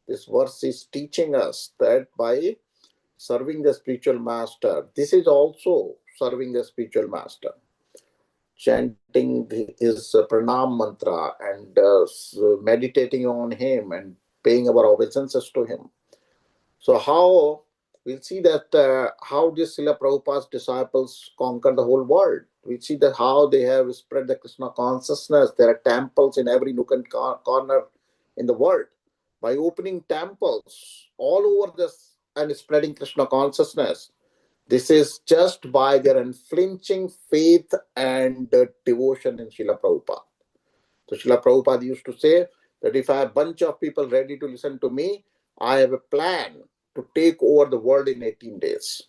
this verse is teaching us, that by serving the spiritual master, this is also serving the spiritual master. Chanting his pranam mantra and meditating on him and paying our obeisances to him. So how we'll see that how this Srila Prabhupada's disciples conquer the whole world. We see that how they have spread the Krishna consciousness. There are temples in every nook and corner in the world. By opening temples all over this and spreading Krishna consciousness, this is just by their unflinching faith and devotion in Srila Prabhupada. So Srila Prabhupada used to say that if I have a bunch of people ready to listen to me, I have a plan to take over the world in 18 days.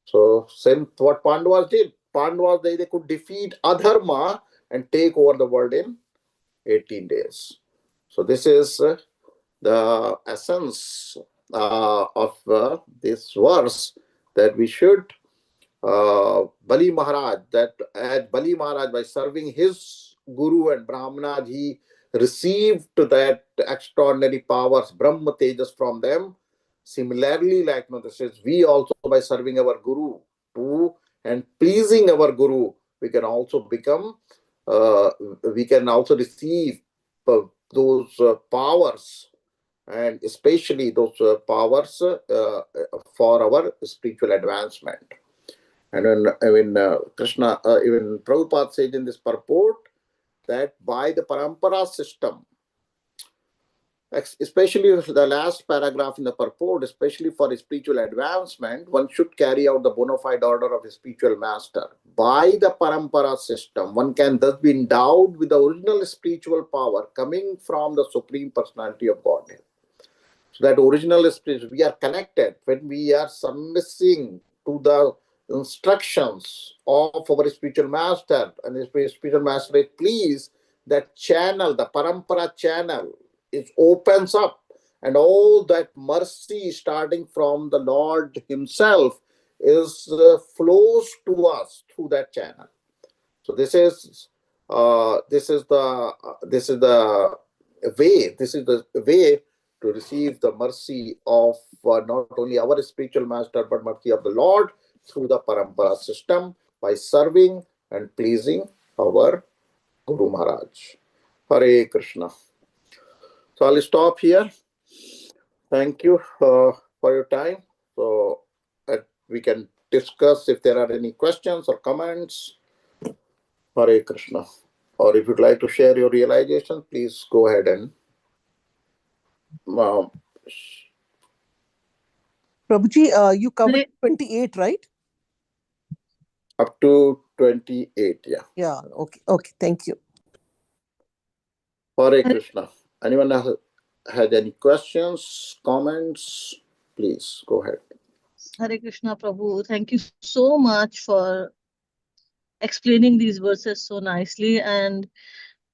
So same what Pandavas did. Pandavas, they could defeat Adharma and take over the world in 18 days. So this is the essence of this verse, that we should Bali Maharaj, that as Bali Maharaj, by serving his Guru and Brahmanas, he received that extraordinary powers, Brahma Tejas, from them. Similarly, like this is, we also, by serving our Guru too and pleasing our Guru, we can also become, we can also receive those powers, and especially those powers for our spiritual advancement. And when Krishna, even Prabhupada said in this purport that by the parampara system, especially the last paragraph in the purport, especially for spiritual advancement, one should carry out the bona fide order of a spiritual master. By the parampara system, one can thus be endowed with the original spiritual power coming from the Supreme Personality of Godhead. So that original spirit, we are connected when we are submitting to the instructions of our spiritual master, and the spiritual master is pleased, that channel, the parampara channel, it opens up, and all that mercy starting from the Lord himself is flows to us through that channel. So this is the way to receive the mercy of not only our spiritual master, but mercy of the Lord through the parampara system, by serving and pleasing our Guru Maharaj. Hare Krishna. So I'll stop here. Thank you for your time. So we can discuss if there are any questions or comments. Hare Krishna. Or if you'd like to share your realization, please go ahead and Prabhuji, you covered 28, right? Up to 28, yeah. Yeah, okay, thank you. Hare Krishna. Anyone had any questions, comments? Please go ahead. Hare Krishna Prabhu, thank you so much for explaining these verses so nicely. And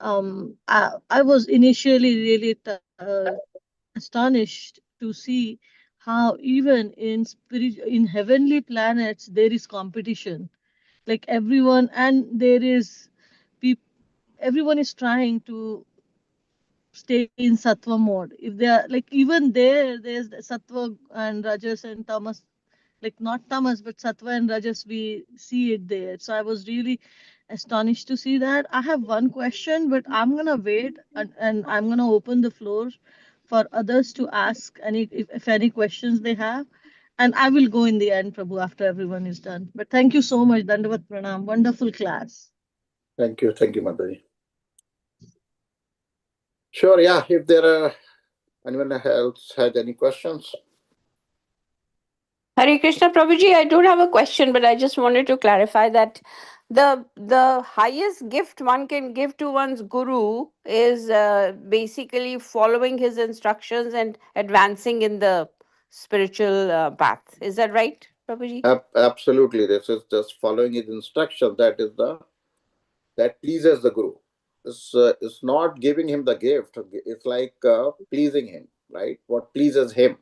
I was initially really astonished to see how even in heavenly planets there is competition. Like everyone, and there is everyone is trying to stay in sattva mode. If they are like, even there's sattva and rajas and tamas, like not tamas but sattva and rajas, we see it there. So I was really astonished to see that. I have one question, but I'm gonna wait, and I'm gonna open the floor for others to ask any, if any questions they have, and I will go in the end, Prabhu, after everyone is done. But thank you so much. Dandavat Pranam. Wonderful class. Thank you, Mataji. Sure, yeah. If there are anyone else had any questions. Hare Krishna Prabhuji, I don't have a question, but I just wanted to clarify that the highest gift one can give to one's guru is basically following his instructions and advancing in the spiritual path. Is that right, Prabhuji? Absolutely. This is just following his instruction. That pleases the guru. It's not giving him the gift. It's like pleasing him, right? What pleases him.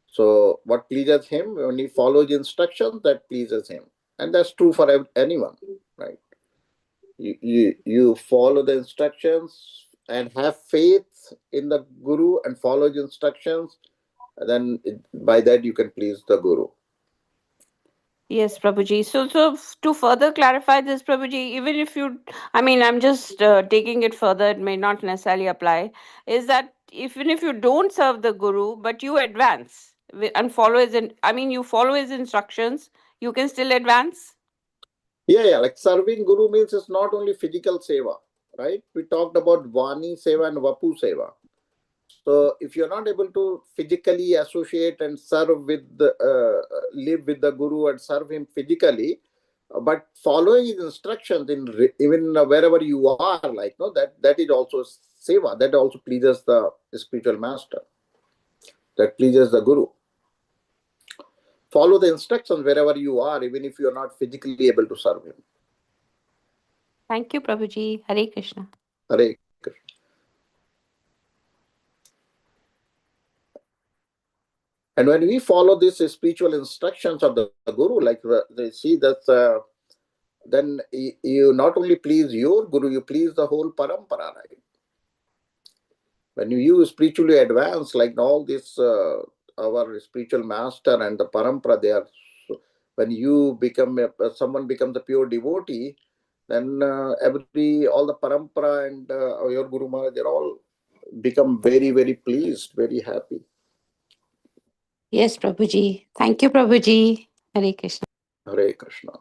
So what pleases him, when he follows the instructions, that pleases him. And that's true for anyone, right? You follow the instructions and have faith in the guru and follow the instructions, then by that you can please the guru. Yes, Prabhuji. So to further clarify this, Prabhuji, even if you, I mean, I'm just taking it further, it may not necessarily apply, is that even if you don't serve the guru, but you advance and follow his, you follow his instructions, you can still advance? Yeah. Like serving Guru means it's not only physical seva, right? We talked about Vani seva and Vapu seva. So if you're not able to physically associate and serve with live with the Guru and serve him physically, but following his instructions even wherever you are, like no, that is also seva. That also pleases the spiritual master. That pleases the Guru. Follow the instructions wherever you are, even if you are not physically able to serve him. Thank you, Prabhuji. Hare Krishna. Hare Krishna. And when we follow these spiritual instructions of the Guru, like they see that, then you not only please your Guru, you please the whole parampara, right? When you spiritually advance, like all this, our spiritual master and the parampara, they are. When you become someone becomes a pure devotee, then all the parampara and your Guru Maharaj, they all become very, very pleased, very happy. Yes, Prabhuji. Thank you, Prabhuji. Hare Krishna. Hare Krishna.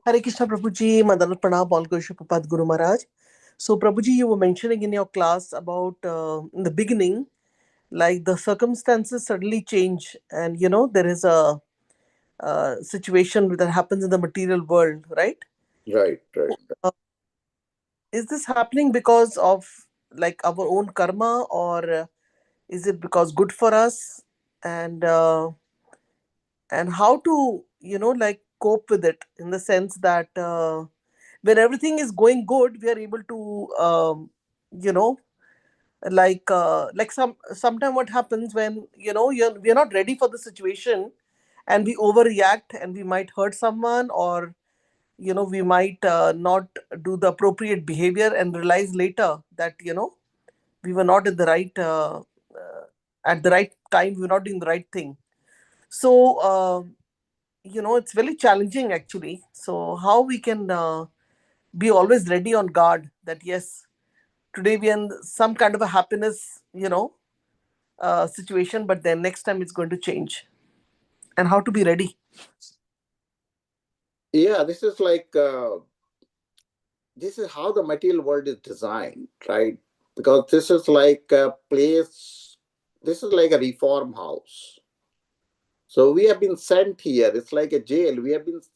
Hare Krishna Prabhuji, Madanat Pranam, all Guru Prabhupada Guru Maharaj. So Prabhuji, you were mentioning in your class about in the beginning, like the circumstances suddenly change, and there is a situation that happens in the material world, right? Right. Uh, is this happening because of like our own karma, or is it because good for us? And how to like cope with it, in the sense that when everything is going good, we are able to you know like sometime what happens when we are not ready for the situation, and we overreact, and we might hurt someone, or we might not do the appropriate behavior, and realize later that we were not in the right at the right time, we were not doing the right thing. So it's very challenging actually. So how we can be always ready on guard, that yes, today we are in some kind of a happiness situation, but then next time it's going to change, and how to be ready. Yeah, this is like this is how the material world is designed, right? Because this is like a place, this is like a reform house. So we have been sent here. It's like a jail.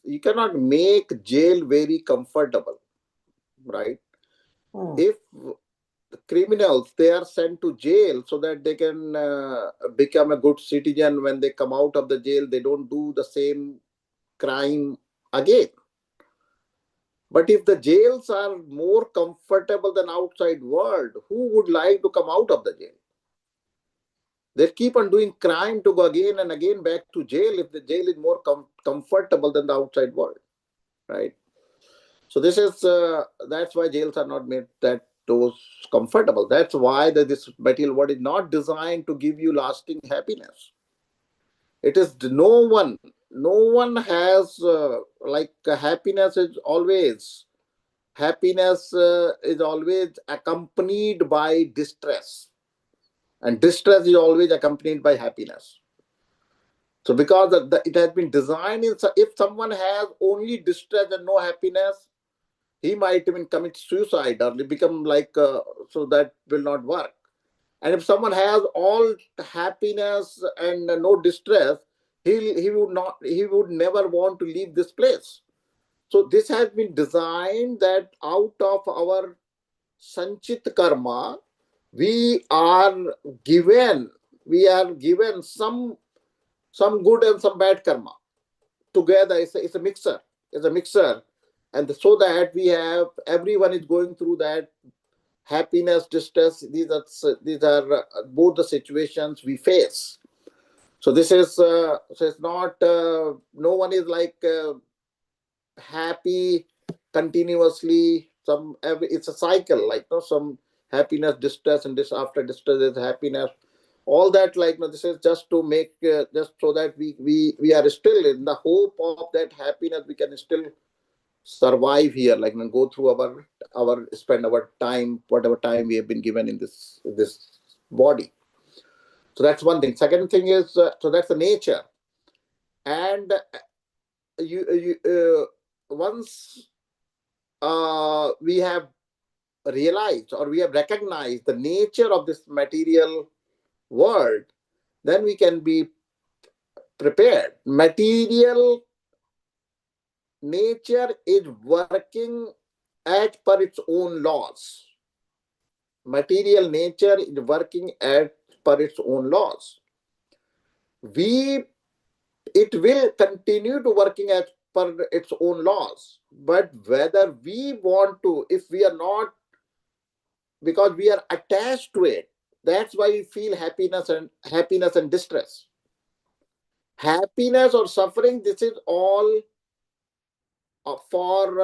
You cannot make jail very comfortable, right? If the criminals, they are sent to jail so that they can become a good citizen. When they come out of the jail, they don't do the same crime again. But if the jails are more comfortable than outside world, who would like to come out of the jail? They keep on doing crime to go again and again back to jail if the jail is more comfortable than the outside world, right? So this is that's why jails are not made those comfortable. That's why this material world is not designed to give you lasting happiness. It is no one has like happiness is always accompanied by distress, and distress is always accompanied by happiness. So because it has been designed if someone has only distress and no happiness, he might even commit suicide or become like so that will not work. And if someone has all happiness and no distress, he would never want to leave this place. So this has been designed that out of our sanchit karma, we are given some good and some bad karma together. It's a mixer. And so that everyone is going through that happiness, distress. These are both the situations we face. So this is so it's not no one is like happy continuously. It's a cycle, like some happiness, distress, and after distress is happiness. All that, like this is just to make just so that we are still in the hope of that happiness. We can still survive here, like go through spend our time, whatever time we have been given in this body. So that's one thing. Second thing is, so that's the nature. And once we have realized or we have recognized the nature of this material world, then we can be prepared. Material nature is working as per its own laws. Material nature is working as per its own laws. It will continue to working as per its own laws. But whether we want to, if we are not, because we are attached to it, that's why we feel happiness and distress. Happiness or suffering, this is all for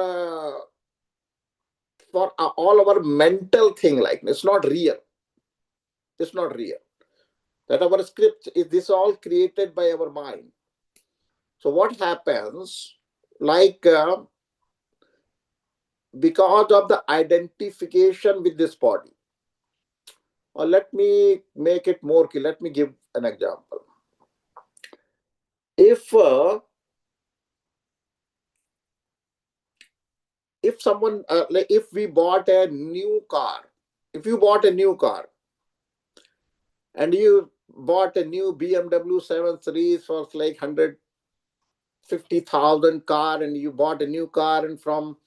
all our mental thing. Like, it's not real. It's not real. That our script is this all created by our mind. So what happens, like because of the identification with this body, or let me make it more clear. Let me give an example. If someone, like if we bought a new car, if you bought a new car, and you bought a new BMW 7 Series for like 150,000 car, and you bought a new car, and from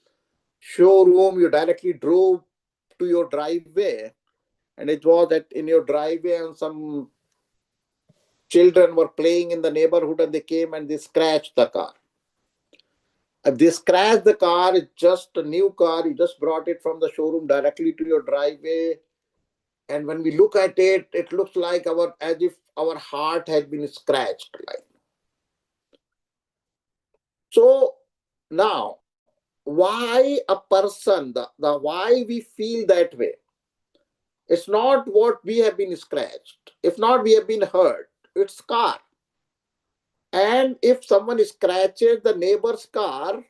showroom you directly drove to your driveway, and it was that in your driveway, and some children were playing in the neighborhood, and they came and they scratched the car. If they scratched the car, it's just a new car, you just brought it from the showroom directly to your driveway, and when we look at it, it looks like as if our heart had been scratched. Like, so now, why a person, the why we feel that way, it's not what we have been scratched, if not we have been hurt, it's scar. And if someone scratches the neighbor's car,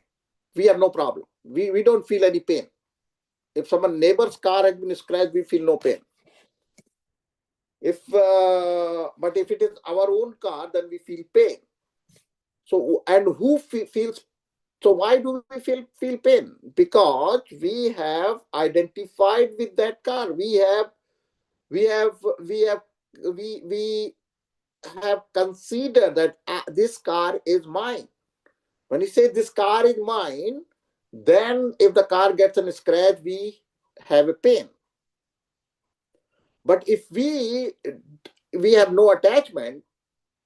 we have no problem, we don't feel any pain. If someone neighbor's car has been scratched, we feel no pain. But if it is our own car, then we feel pain. So, and who feels? So why do we feel pain? Because we have identified with that car. We have considered that this car is mine. When you say this car is mine, then if the car gets a scratch, we have a pain. But if we have no attachment,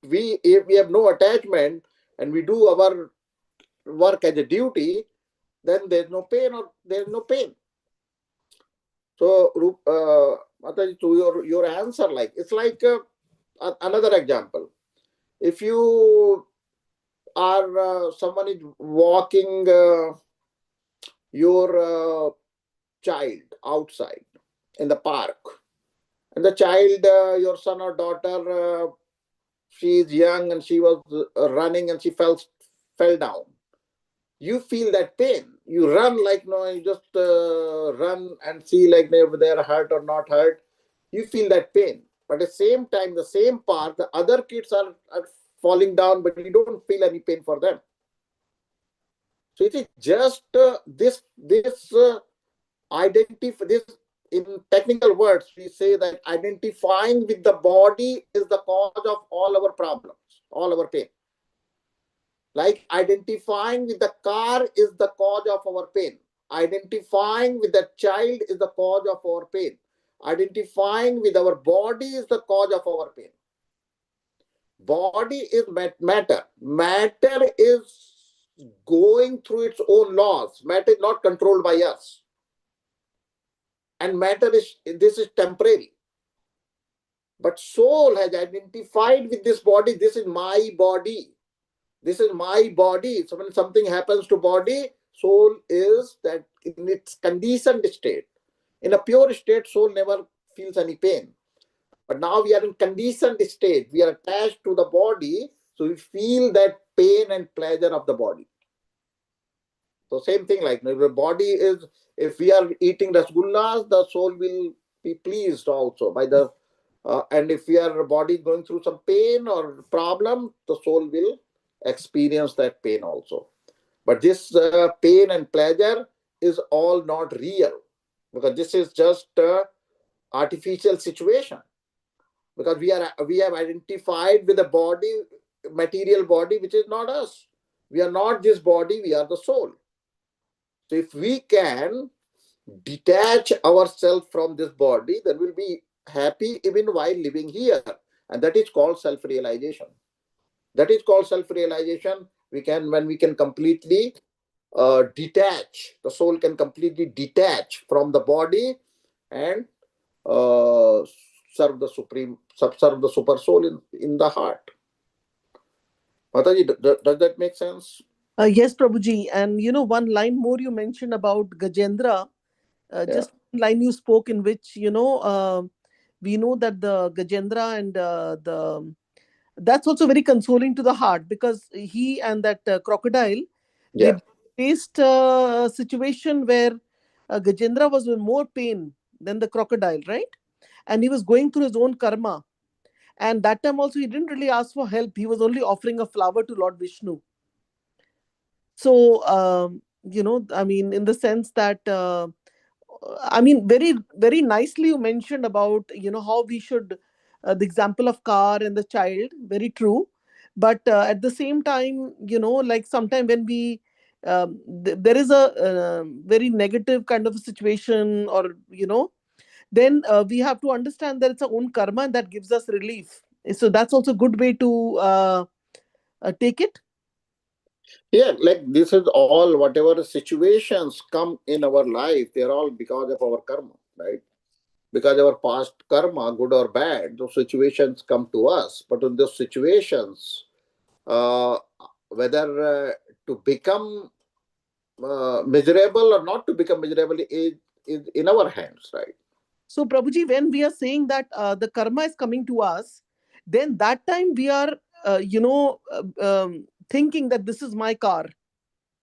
if we have no attachment and we do our work as a duty, then there's no pain, or there's no pain. So, Mataji, to your answer, like, it's like another example. If you are someone is walking your child outside in the park, and the child, your son or daughter, she is young and she was running and she fell down, you feel that pain. You run, like, no, you just run and see like if they're hurt or not hurt. You feel that pain. But at the same time, the same park, the other kids are falling down, but you don't feel any pain for them. So it is just this identify. This, in technical words, we say that identifying with the body is the cause of all our problems, all our pain. Like identifying with the car is the cause of our pain. Identifying with the child is the cause of our pain. Identifying with our body is the cause of our pain. Body is matter. Matter is going through its own laws. Matter is not controlled by us. And this is temporary. But soul has identified with this body. This is my body. This is my body. So when something happens to body, soul is that in its conditioned state. In a pure state, soul never feels any pain. But now we are in conditioned state. We are attached to the body, so we feel that pain and pleasure of the body. So same thing, like the body is, if we are eating rasgullas, the soul will be pleased also by the And if your body is going through some pain or problem, the soul will experience that pain also. But this pain and pleasure is all not real, because this is just artificial situation. Because we have identified with a body, material body, which is not us. We are not this body, we are the soul. So if we can detach ourselves from this body, then we'll be happy even while living here. And that is called self-realization. That is called self-realization. When we can completely detach, the soul can completely detach from the body and uh, serve the super soul in the heart. Mataji, does that make sense? Yes, Prabhuji. And one line more you mentioned about Gajendra. Just one line you spoke in which we know that the Gajendra and that's also very consoling to the heart, because he and that crocodile, they faced a situation where Gajendra was in more pain than the crocodile, right? And he was going through his own karma. And that time also he didn't really ask for help. He was only offering a flower to Lord Vishnu. So, I mean, in the sense that, I mean, very, very nicely you mentioned about, how we should, the example of car and the child, very true. But at the same time, like sometime when we, there is a very negative kind of a situation, or, then we have to understand that it's our own karma and that gives us relief. So that's also a good way to take it. Yeah, like this is all, whatever situations come in our life, they're all because of our karma, right? Because our past karma, good or bad, those situations come to us. But in those situations, uh, whether to become miserable or not to become miserable is in our hands, right? So, Prabhuji, when we are saying that the karma is coming to us, then that time we are, thinking that this is my car.